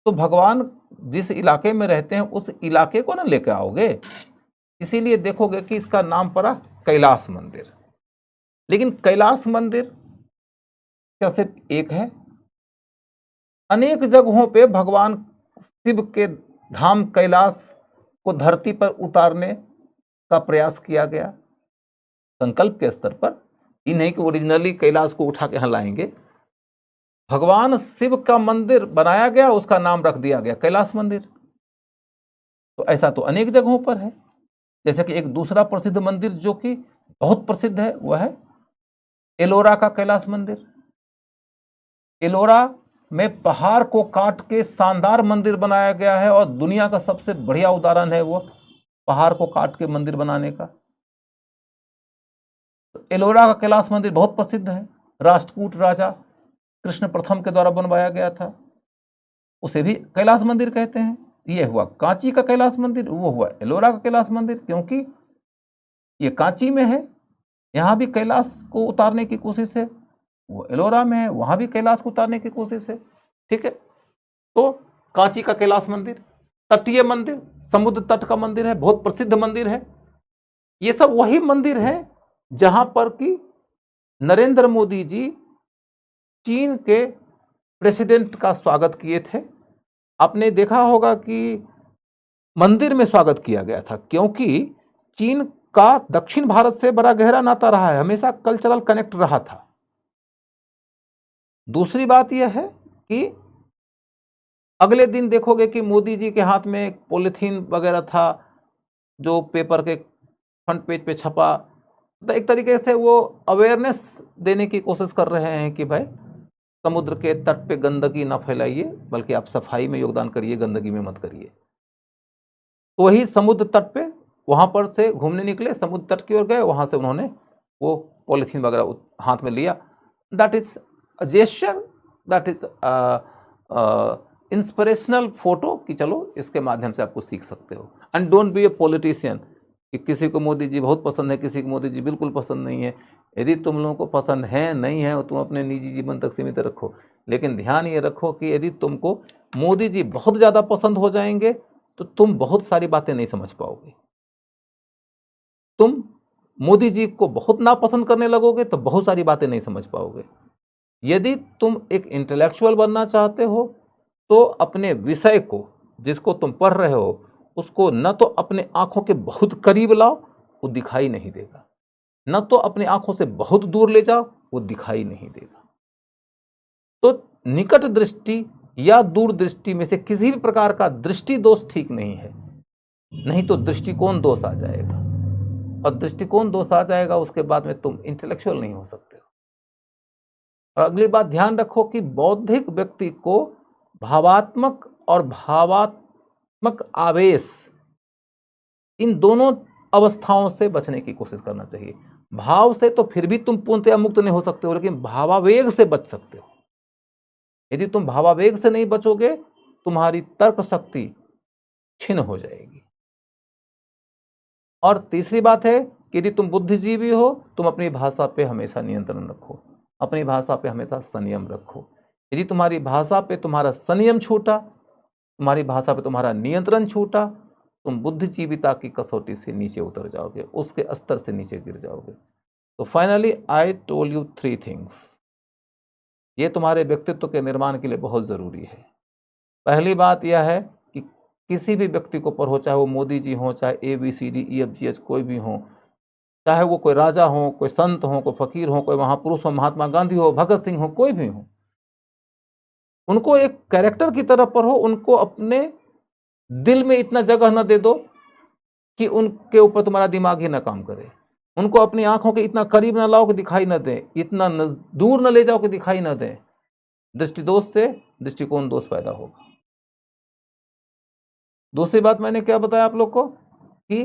तो भगवान जिस इलाके में रहते हैं उस इलाके को ना लेकर आओगे। इसीलिए देखोगे कि इसका नाम पड़ा कैलाश मंदिर। लेकिन कैलाश मंदिर क्या सिर्फ एक है? अनेक जगहों पे भगवान शिव के धाम कैलाश को धरती पर उतारने का प्रयास किया गया संकल्प के स्तर पर। ये नहीं कि ओरिजिनली कैलाश को उठा के यहाँ लाएंगे। भगवान शिव का मंदिर बनाया गया, उसका नाम रख दिया गया कैलाश मंदिर। तो ऐसा तो अनेक जगहों पर है। जैसे कि एक दूसरा प्रसिद्ध मंदिर जो कि बहुत प्रसिद्ध है वह है एलोरा का कैलाश मंदिर। एलोरा में पहाड़ को काट के शानदार मंदिर बनाया गया है, और दुनिया का सबसे बढ़िया उदाहरण है वो पहाड़ को काट के मंदिर बनाने का। तो एलोरा का कैलाश मंदिर बहुत प्रसिद्ध है, राष्ट्रकूट राजा कृष्ण प्रथम के द्वारा बनवाया गया था, उसे भी कैलाश मंदिर कहते हैं। ये हुआ कांची का कैलाश मंदिर, वो हुआ एलोरा का कैलाश मंदिर, क्योंकि ये कांची में है यहाँ भी कैलाश को उतारने की कोशिश है, वो एलोरा में है, वहां भी कैलाश को उतारने की कोशिश है। ठीक है, तो कांची का कैलाश मंदिर, तटीय मंदिर, समुद्र तट का मंदिर है, बहुत प्रसिद्ध मंदिर है। ये सब वही मंदिर है जहां पर कि नरेंद्र मोदी जी चीन के प्रेसिडेंट का स्वागत किए थे। आपने देखा होगा कि मंदिर में स्वागत किया गया था, क्योंकि चीन का दक्षिण भारत से बड़ा गहरा नाता रहा है, हमेशा कल्चरल कनेक्ट रहा था। दूसरी बात यह है कि अगले दिन देखोगे कि मोदी जी के हाथ में एक पॉलिथीन वगैरह था जो पेपर के फ्रंट पेज पे छपा। तो एक तरीके से वो अवेयरनेस देने की कोशिश कर रहे हैं कि भाई समुद्र के तट पे गंदगी ना फैलाइए, बल्कि आप सफाई में योगदान करिए, गंदगी में मत करिए। तो वही समुद्र तट पे वहां पर से घूमने निकले, समुद्र तट की ओर गए, वहां से उन्होंने वो पॉलिथीन वगैरह हाथ में लिया। That is a gesture, that is inspirational photo कि चलो इसके माध्यम से आप कुछ सीख सकते हो। And don't be a politician कि किसी को मोदी जी बहुत पसंद है, किसी को मोदी जी बिल्कुल पसंद नहीं है। यदि तुम लोगों को पसंद है नहीं है, तुम अपने निजी जीवन तक सीमित रखो, लेकिन ध्यान ये रखो कि यदि तुमको मोदी जी बहुत ज़्यादा पसंद हो जाएंगे तो तुम बहुत सारी बातें नहीं समझ पाओगे। तुम मोदी जी को बहुत नापसंद करने लगोगे तो बहुत सारी बातें नहीं समझ पाओगे। यदि तुम एक इंटेलेक्चुअल बनना चाहते हो तो अपने विषय को, जिसको तुम पढ़ रहे हो, उसको न तो अपने आंखों के बहुत करीब लाओ, वो दिखाई नहीं देगा, न तो अपनी आंखों से बहुत दूर ले जाओ, वो दिखाई नहीं देगा। तो निकट दृष्टि या दूर दृष्टि में से किसी भी प्रकार का दृष्टि दोष ठीक नहीं है, नहीं तो दृष्टिकोण दोष आ जाएगा, और दृष्टिकोण दोष आ जाएगा उसके बाद में तुम इंटेलेक्चुअल नहीं हो सकते हो। और अगली बात ध्यान रखो कि बौद्धिक व्यक्ति को भावात्मक और भावात्मक आवेश, इन दोनों अवस्थाओं से बचने की कोशिश करना चाहिए। भाव से तो फिर भी तुम पूर्णतया मुक्त नहीं हो सकते हो, लेकिन भावावेग से बच सकते हो। यदि तुम भावावेग से नहीं बचोगे, तुम्हारी तर्क शक्ति क्षीण हो जाएगी। और तीसरी बात है कि यदि तुम बुद्धिजीवी हो, तुम अपनी भाषा पे हमेशा नियंत्रण रखो, अपनी भाषा पे हमेशा संयम रखो। यदि तुम्हारी भाषा पे तुम्हारा संयम छूटा, तुम्हारी भाषा पे तुम्हारा नियंत्रण छूटा, तुम बुद्धिजीविता की कसौटी से नीचे उतर जाओगे, उसके स्तर से नीचे गिर जाओगे। तो finally I told you 3 things. ये तुम्हारे व्यक्तित्व के निर्माण के लिए बहुत जरूरी है। पहली बात यह है कि किसी भी व्यक्ति को पढ़ो, चाहे वो मोदी जी हो, चाहे ABCDEFGH कोई भी हो, चाहे वो कोई राजा हो, कोई संत हो, कोई फकीर हो, कोई महापुरुष हो, महात्मा गांधी हो, भगत सिंह हो, कोई भी हो, उनको एक कैरेक्टर की तरह पढ़ो। उनको अपने दिल में इतना जगह न दे दो कि उनके ऊपर तुम्हारा दिमाग ही ना काम करे। उनको अपनी आंखों के इतना करीब ना लाओ कि दिखाई न दे, इतना दूर न ले जाओ कि दिखाई न दे। दृष्टि दोष से दृष्टिकोण दोष पैदा होगा। दूसरी बात मैंने क्या बताया आप लोग को कि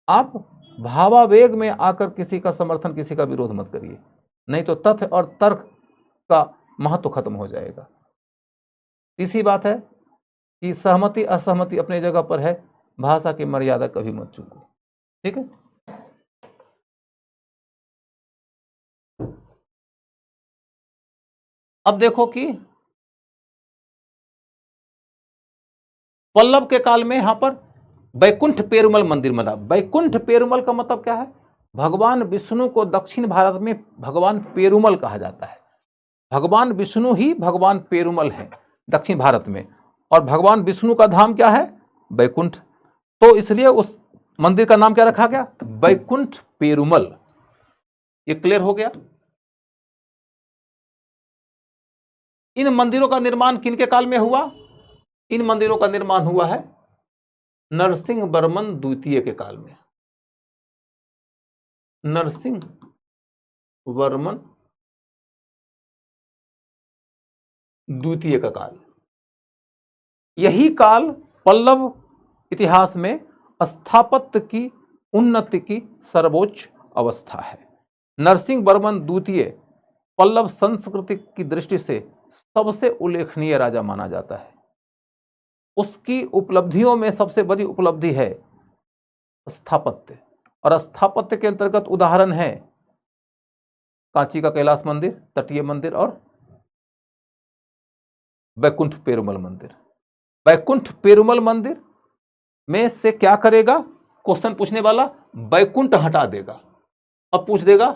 आप भावावेग में आकर किसी का समर्थन, किसी का विरोध मत करिए, नहीं तो तथ्य और तर्क का महत्व खत्म हो जाएगा। तीसरी बात है कि सहमति असहमति अपनी जगह पर है, भाषा की मर्यादा कभी मत चूको। ठीक है, अब देखो कि पल्लव के काल में यहां पर बैकुंठ पेरुमल मंदिर बना। बैकुंठ पेरुमल का मतलब क्या है? भगवान विष्णु को दक्षिण भारत में भगवान पेरुमल कहा जाता है। भगवान विष्णु ही भगवान पेरुमल है दक्षिण भारत में, और भगवान विष्णु का धाम क्या है? बैकुंठ। तो इसलिए उस मंदिर का नाम क्या रखा गया? बैकुंठ पेरुमल। ये क्लियर हो गया। इन मंदिरों का निर्माण किनके काल में हुआ? इन मंदिरों का निर्माण हुआ है नरसिंह वर्मन द्वितीय के काल में। नरसिंह वर्मन द्वितीय का काल, यही काल पल्लव इतिहास में स्थापत्य की उन्नति की सर्वोच्च अवस्था है। नरसिंह वर्मन द्वितीय पल्लव संस्कृति की दृष्टि से सबसे उल्लेखनीय राजा माना जाता है। उसकी उपलब्धियों में सबसे बड़ी उपलब्धि है स्थापत्य। और स्थापत्य के अंतर्गत उदाहरण है कांची का कैलाश मंदिर, तटीय मंदिर और बैकुंठ पेरुमल मंदिर। बैकुंठ पेरुमल मंदिर में से क्या करेगा, क्वेश्चन पूछने वाला बैकुंठ हटा देगा, अब पूछ देगा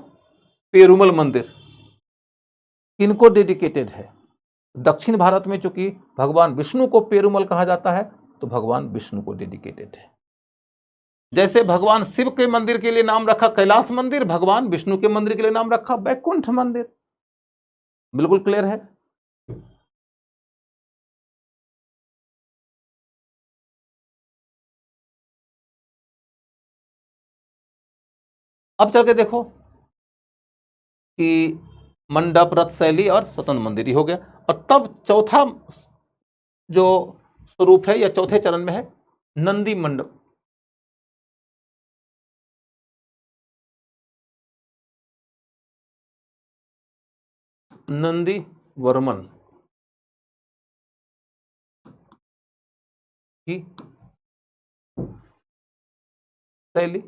पेरुमल मंदिर किनको डेडिकेटेड है। दक्षिण भारत में चूंकि भगवान विष्णु को पेरुमल कहा जाता है तो भगवान विष्णु को डेडिकेटेड है। जैसे भगवान शिव के मंदिर के लिए नाम रखा कैलाश मंदिर, भगवान विष्णु के मंदिर के लिए नाम रखा बैकुंठ मंदिर। बिल्कुल क्लियर है। अब चल के देखो कि मंडप, रथ शैली और स्वतंत्र मंदिर ही हो गया। और तब चौथा जो स्वरूप है या चौथे चरण में है नंदी मंडप। नंदी वर्मन की शैली,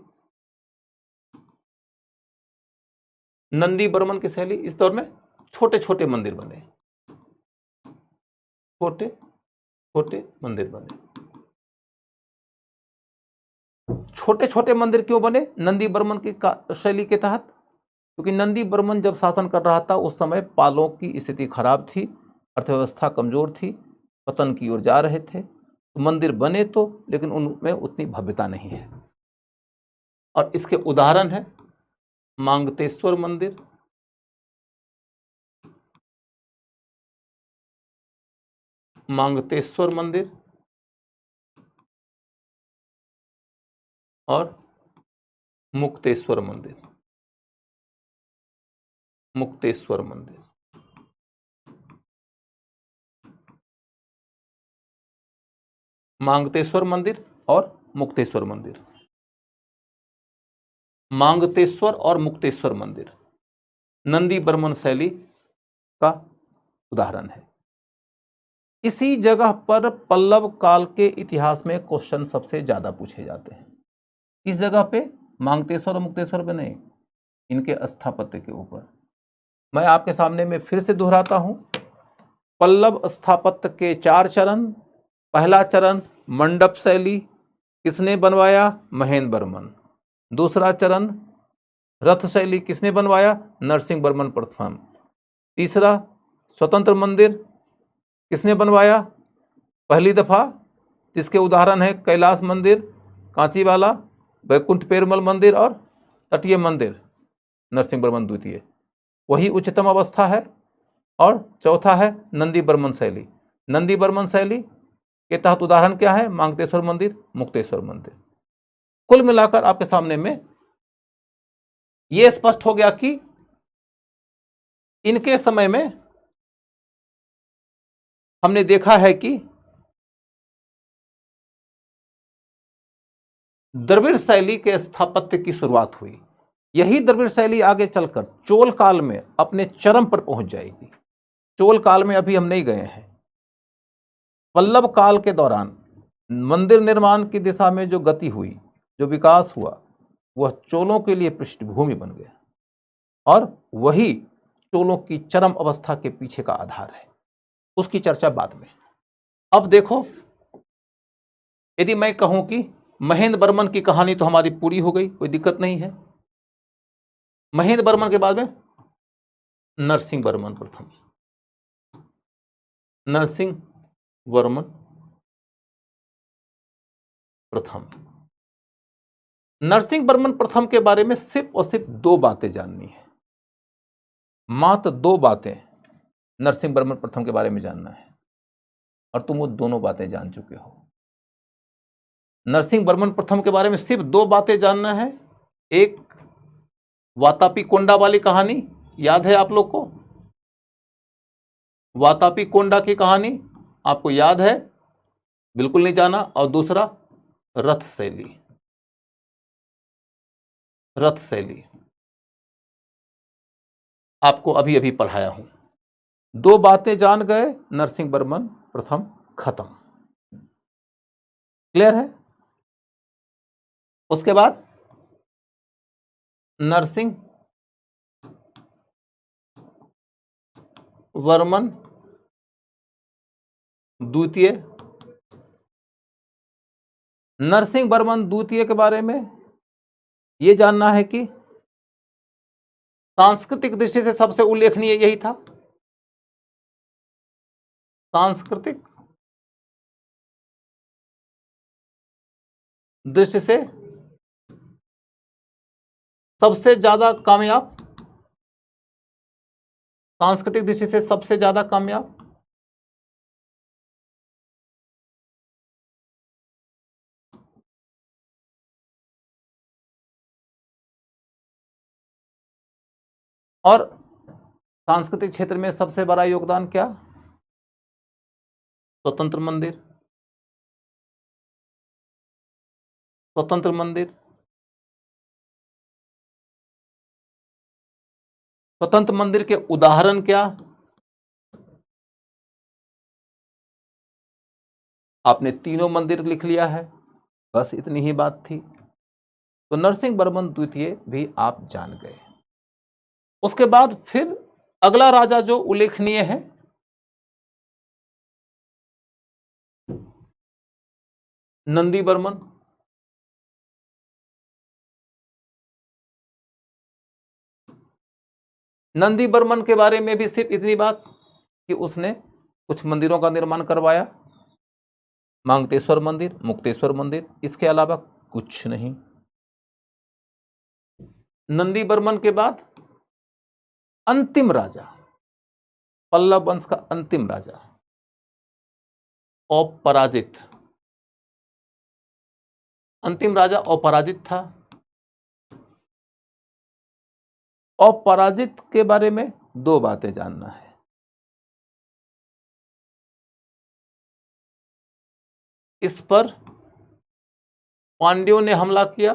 नंदी बर्मन की शैली। इस दौर में छोटे छोटे मंदिर बने, छोटे छोटे मंदिर बने। छोटे छोटे मंदिर क्यों बने नंदी बर्मन की शैली के तहत? क्योंकि नंदी बर्मन जब शासन कर रहा था उस समय पालों की स्थिति खराब थी, अर्थव्यवस्था कमजोर थी, पतन की ओर जा रहे थे। तो मंदिर बने तो, लेकिन उनमें उतनी भव्यता नहीं है। और इसके उदाहरण है मांगतेश्वर मंदिर, मांगतेश्वर मंदिर और मुक्तेश्वर मंदिर। मुक्तेश्वर मंदिर, मांगतेश्वर मंदिर और मुक्तेश्वर मंदिर। मांगतेश्वर और मुक्तेश्वर मंदिर नंदी बर्मन शैली का उदाहरण है। इसी जगह पर पल्लव काल के इतिहास में क्वेश्चन सबसे ज्यादा पूछे जाते हैं। इस जगह पे मांगतेश्वर और मुक्तेश्वर पे नहीं, इनके स्थापत्य के ऊपर। मैं आपके सामने में फिर से दोहराता हूं, पल्लव स्थापत्य के 4 चरण। पहला चरण मंडप शैली, किसने बनवाया? महेंद्र बर्मन। दूसरा चरण रथ शैली, किसने बनवाया? नरसिंह बर्मन प्रथम। तीसरा स्वतंत्र मंदिर, किसने बनवाया पहली दफा? जिसके उदाहरण है कैलाश मंदिर कांची वाला, बैकुंठ पेरुमल मंदिर और तटीय मंदिर नरसिंह बर्मन द्वितीय, वही उच्चतम अवस्था है। और चौथा है नंदी बर्मन शैली। नंदी बर्मन शैली के तहत उदाहरण क्या है? मांगतेश्वर मंदिर, मुक्तेश्वर मंदिर। कुल मिलाकर आपके सामने में यह स्पष्ट हो गया कि इनके समय में हमने देखा है कि द्रविड़ शैली के स्थापत्य की शुरुआत हुई। यही द्रविड़ शैली आगे चलकर चोल काल में अपने चरम पर पहुंच जाएगी। चोल काल में अभी हम नहीं गए हैं। पल्लव काल के दौरान मंदिर निर्माण की दिशा में जो गति हुई, जो विकास हुआ, वह चोलों के लिए पृष्ठभूमि बन गया और वही चोलों की चरम अवस्था के पीछे का आधार है। उसकी चर्चा बाद में। अब देखो, यदि मैं कहूं कि महेंद्र बर्मन की कहानी तो हमारी पूरी हो गई, कोई दिक्कत नहीं है। महेंद्र बर्मन के बाद में नरसिंह बर्मन प्रथम। नरसिंह वर्मन प्रथम। नरसिंह बर्मन प्रथम के बारे में सिर्फ और सिर्फ 2 बातें जाननी है, मात्र 2 बातें नरसिंह बर्मन प्रथम के बारे में जानना है, और तुम वो दोनों बातें जान चुके हो। नरसिंह बर्मन प्रथम के बारे में सिर्फ 2 बातें जानना है। एक, वातापी कोंडा वाली कहानी याद है आप लोग को? वातापी कोंडा की कहानी आपको याद है? बिल्कुल नहीं जाना। और दूसरा रथ शैली। रथ शैली आपको अभी अभी पढ़ाया हूं। 2 बातें जान गए, नरसिंह बर्मन प्रथम खत्म। क्लियर है? उसके बाद नरसिंह वर्मन द्वितीय। नरसिंह वर्मन द्वितीय के बारे में यह जानना है कि सांस्कृतिक दृष्टि से सबसे उल्लेखनीय यही था। सांस्कृतिक दृष्टि से सबसे ज्यादा कामयाब, सांस्कृतिक दृष्टि से सबसे ज्यादा कामयाब। और सांस्कृतिक क्षेत्र में सबसे बड़ा योगदान क्या? स्वतंत्र मंदिर। स्वतंत्र मंदिर, स्वतंत्र मंदिर के उदाहरण क्या? आपने तीनों मंदिर लिख लिया है, बस इतनी ही बात थी। तो नरसिंह वर्मन द्वितीय भी आप जान गए। उसके बाद फिर अगला राजा जो उल्लेखनीय है, नंदी वर्मन। नंदी वर्मन के बारे में भी सिर्फ इतनी बात कि उसने कुछ मंदिरों का निर्माण करवाया, मांगतेश्वर मंदिर, मुक्तेश्वर मंदिर, इसके अलावा कुछ नहीं। नंदी वर्मन के बाद अंतिम राजा, पल्लव वंश का अंतिम राजा अपराजित। अंतिम राजा अपराजित था। अपराजित के बारे में दो बातें जानना है। इस पर पांड्यों ने हमला किया,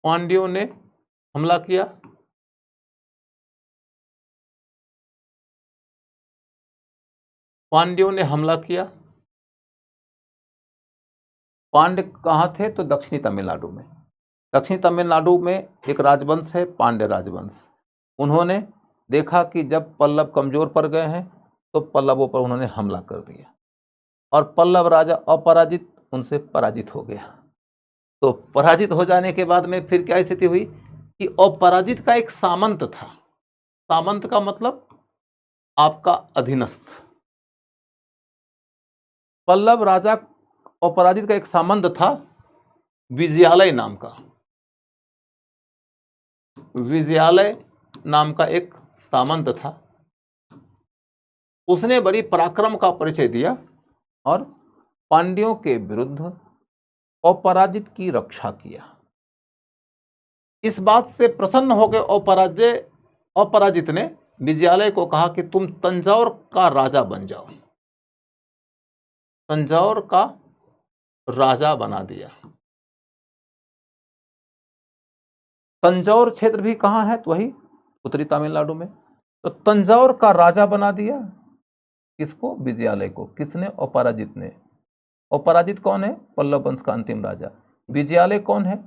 पांड्यों ने हमला किया। पांड्यों ने हमला किया। पांड्य कहां थे? तो दक्षिणी तमिलनाडु में। दक्षिणी तमिलनाडु में एक राजवंश है, पांड्य राजवंश। उन्होंने देखा कि जब पल्लव कमजोर पड़ गए हैं तो पल्लवों पर उन्होंने हमला कर दिया और पल्लव राजा अपराजित उनसे पराजित हो गया। तो पराजित हो जाने के बाद में फिर क्या स्थिति हुई कि अपराजित का एक सामंत था। सामंत का मतलब आपका अधीनस्थ। पल्लव राजा अपराजित का एक सामंत था, विजयालय नाम का। विजयालय नाम का एक सामंत था। उसने बड़ी पराक्रम का परिचय दिया और पांड्यों के विरुद्ध अपराजित की रक्षा किया। इस बात से प्रसन्न होकर अपराजित ने विजयालय को कहा कि तुम तंजौर का राजा बन जाओ। तंजौर का राजा बना दिया। तंजौर क्षेत्र भी कहां है? तो वही उत्तरी तमिलनाडु में। तो तंजौर का राजा बना दिया किसको? विजयालय को। किसने? अपराजित ने। अपराजित कौन है? पल्लव वंश का अंतिम राजा। विजयालय कौन है?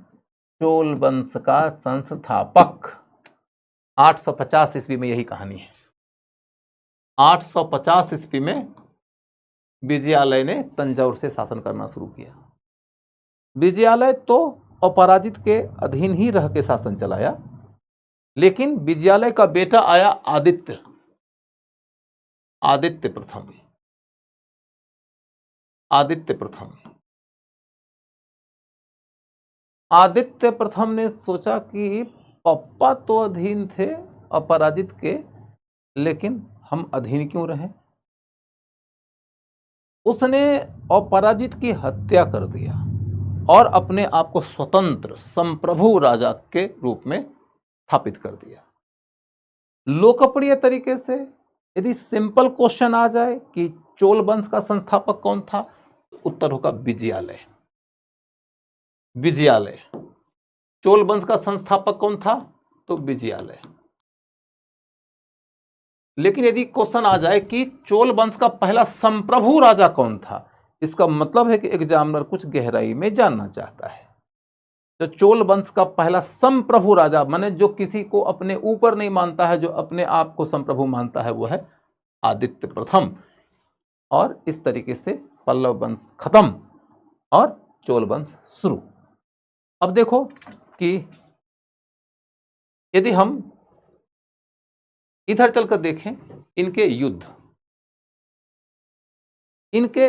चोल वंश का संस्थापक। 850 ईस्वी में यही कहानी है। 850 ईस्वी में विजयालय ने तंजौर से शासन करना शुरू किया। विजयालय तो अपराजित के अधीन ही रह के शासन चलाया, लेकिन विजयालय का बेटा आया आदित्य, आदित्य प्रथम। आदित्य प्रथम। आदित्य प्रथम ने सोचा कि पप्पा तो अधीन थे अपराजित के, लेकिन हम अधीन क्यों रहें? उसने अपराजित की हत्या कर दिया और अपने आप को स्वतंत्र संप्रभु राजा के रूप में स्थापित कर दिया। लोकप्रिय तरीके से यदि सिंपल क्वेश्चन आ जाए कि चोल वंश का संस्थापक कौन था, तो उत्तर होगा विजयालय। विजयालय। चोल वंश का संस्थापक कौन था? तो विजयालय। लेकिन यदि क्वेश्चन आ जाए कि चोल वंश का पहला संप्रभु राजा कौन था, इसका मतलब है कि एग्जामिनर कुछ गहराई में जानना चाहता है। जो चोल वंश का पहला संप्रभु राजा, माने जो किसी को अपने ऊपर नहीं मानता है, जो अपने आप को संप्रभु मानता है, वो है आदित्य प्रथम। और इस तरीके से पल्लव वंश खत्म और चोल वंश शुरू। अब देखो कि यदि हम इधर चलकर देखें इनके युद्ध, इनके,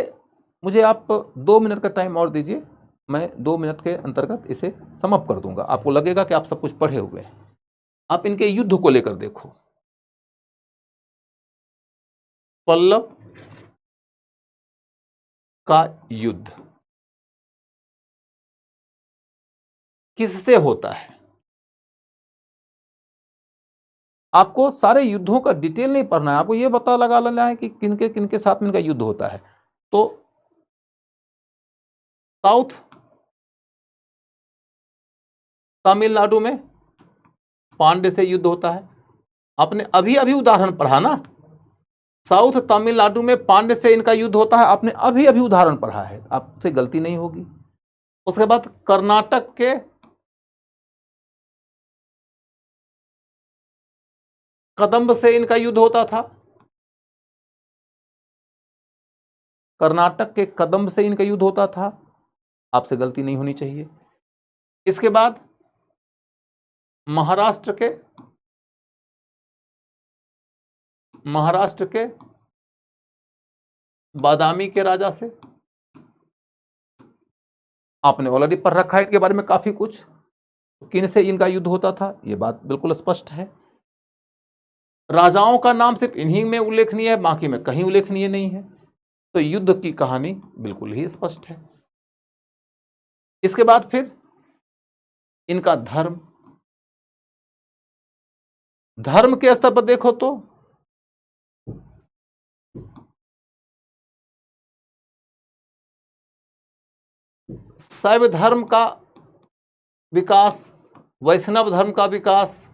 मुझे आप 2 मिनट का टाइम और दीजिए, मैं 2 मिनट के अंतर्गत इसे समाप्त कर दूंगा। आपको लगेगा कि आप सब कुछ पढ़े हुए हैं। आप इनके युद्ध को लेकर देखो, पल्लव का युद्ध किससे होता है? आपको सारे युद्धों का डिटेल नहीं पढ़ना है, आपको यह पता लगा लेना है कि किनके किनके साथ में इनका युद्ध होता है। तो साउथ तमिलनाडु में पांड्य से युद्ध होता है। आपने अभी अभी उदाहरण पढ़ा ना, साउथ तमिलनाडु में पांड्य से इनका युद्ध होता है, आपने अभी अभी उदाहरण पढ़ा है, आपसे गलती नहीं होगी। उसके बाद कर्नाटक के कदंब से इनका युद्ध होता था, कर्नाटक के कदंब से इनका युद्ध होता था, आपसे गलती नहीं होनी चाहिए। इसके बाद महाराष्ट्र के बादामी के राजा से, आपने ऑलरेडी पढ़ रखा है इनके बारे में काफी कुछ, किन से इनका युद्ध होता था, यह बात बिल्कुल स्पष्ट है। राजाओं का नाम सिर्फ इन्हीं में उल्लेखनीय है, बाकी में कहीं उल्लेखनीय नहीं है, तो युद्ध की कहानी बिल्कुल ही स्पष्ट है। इसके बाद फिर इनका धर्म, धर्म के स्तर पर देखो तो शैव धर्म का विकास, वैष्णव धर्म का विकास,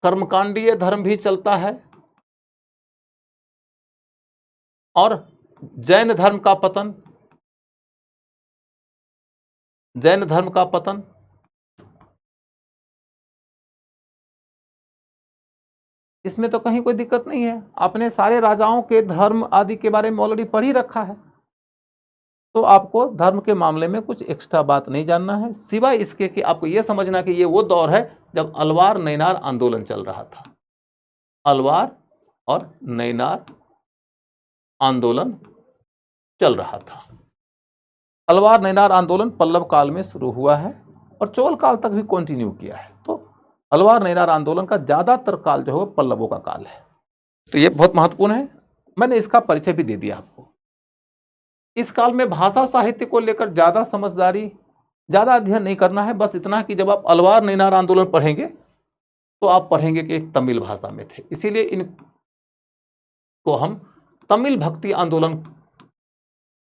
कर्मकांडीय धर्म भी चलता है, और जैन धर्म का पतन, जैन धर्म का पतन। इसमें तो कहीं कोई दिक्कत नहीं है, आपने सारे राजाओं के धर्म आदि के बारे में ऑलरेडी पढ़ ही रखा है, तो आपको धर्म के मामले में कुछ एक्स्ट्रा बात नहीं जानना है, सिवाय इसके कि आपको यह समझना कि ये वो दौर है जब अलवार नैनार आंदोलन चल रहा था। अलवार और नैनार आंदोलन चल रहा था। अलवार नैनार आंदोलन पल्लव काल में शुरू हुआ है और चोल काल तक भी कंटिन्यू किया है, तो अलवार नैनार आंदोलन का ज्यादातर काल जो है पल्लवों का काल है। तो ये बहुत महत्वपूर्ण है, मैंने इसका परिचय भी दे दिया आपको। इस काल में भाषा साहित्य को लेकर ज्यादा समझदारी, ज्यादा अध्ययन नहीं करना है, बस इतना कि जब आप अलवार नैनार आंदोलन पढ़ेंगे तो आप पढ़ेंगे कि तमिल भाषा में थे, इसीलिए इनको हम तमिल भक्ति आंदोलन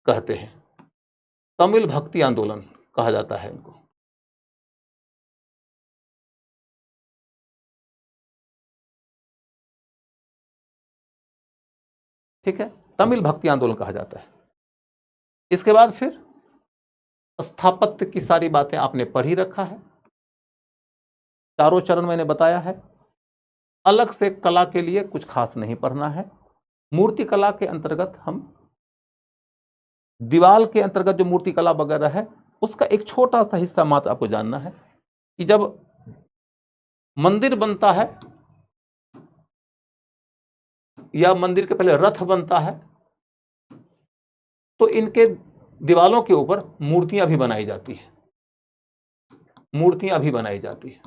कहते हैं, तमिल भक्ति आंदोलन कहा जाता है इनको। ठीक है, तमिल भक्ति आंदोलन कहा जाता है। इसके बाद फिर स्थापत्य की सारी बातें आपने पढ़ ही रखा है, चारों चरण मैंने बताया है। अलग से कला के लिए कुछ खास नहीं पढ़ना है। मूर्ति कला के अंतर्गत हम दीवाल के अंतर्गत जो मूर्ति कला वगैरह है उसका एक छोटा सा हिस्सा मात्र आपको जानना है कि जब मंदिर बनता है या मंदिर के पहले रथ बनता है तो इनके दीवालों के ऊपर मूर्तियां भी बनाई जाती है, मूर्तियां भी बनाई जाती है।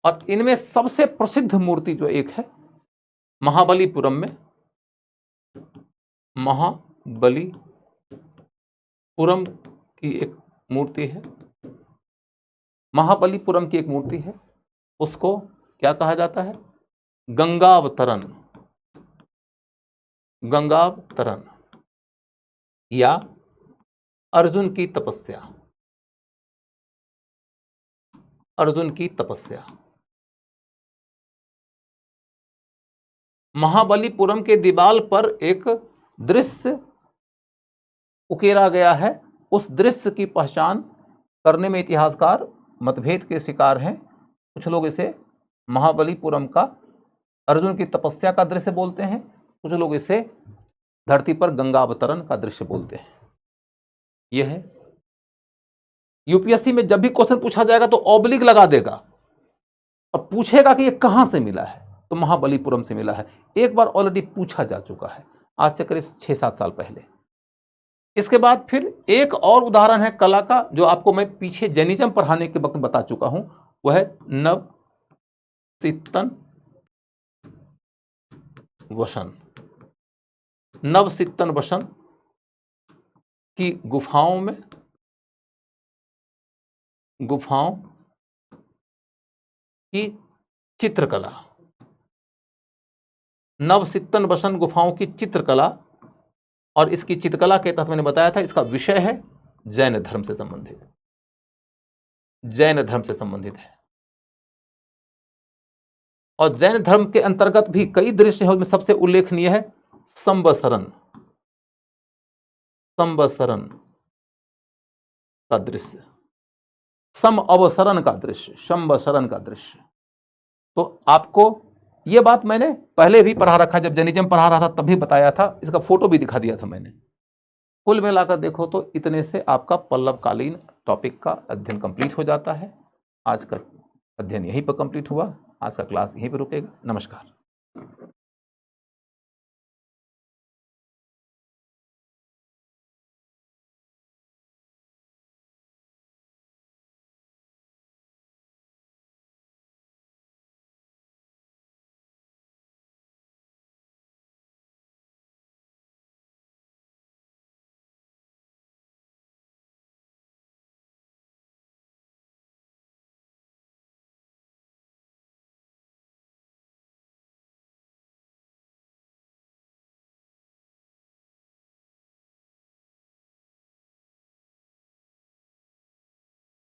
और इनमें सबसे प्रसिद्ध मूर्ति जो एक है महाबलीपुरम में, महाबलीपुरम की एक मूर्ति है, महाबलीपुरम की एक मूर्ति है, उसको क्या कहा जाता है? गंगावतरण, गंगावतरण या अर्जुन की तपस्या, अर्जुन की तपस्या। महाबलीपुरम के दीवाल पर एक दृश्य उकेरा गया है, उस दृश्य की पहचान करने में इतिहासकार मतभेद के शिकार हैं। कुछ लोग इसे महाबलीपुरम का अर्जुन की तपस्या का दृश्य बोलते हैं, कुछ लोग इसे धरती पर गंगा अवतरण का दृश्य बोलते हैं। यह है यूपीएससी में जब भी क्वेश्चन पूछा जाएगा तो ऑब्लिक लगा देगा और पूछेगा कि यह कहां से मिला है, तो महाबलीपुरम से मिला है। एक बार ऑलरेडी पूछा जा चुका है, आज से करीब 6-7 साल पहले। इसके बाद फिर एक और उदाहरण है कला का, जो आपको मैं पीछे जैनिज्म पढ़ाने के वक्त बता चुका हूं, वह है नवसित्तन वसन। नवसित्तन वसन की गुफाओं की चित्रकला, नवसित्तन वसन गुफाओं की चित्रकला। और इसकी चित्रकला के तहत मैंने बताया था इसका विषय है जैन धर्म से संबंधित, जैन धर्म से संबंधित है। और जैन धर्म के अंतर्गत भी कई दृश्य है, उसमें सबसे उल्लेखनीय है संवत्सरन का दृश्य, सम अवसरण का दृश्य, संवत्सरन का दृश्य। तो आपको यह बात मैंने पहले भी पढ़ा रखा, जब जैनिज्म पढ़ा रहा था तब भी बताया था, इसका फोटो भी दिखा दिया था मैंने। कुल मिलाकर देखो तो इतने से आपका पल्लवकालीन टॉपिक का अध्ययन कंप्लीट हो जाता है। आज का अध्ययन यहीं पर कंप्लीट हुआ, आज का क्लास यहीं पर रुकेगा। नमस्कार।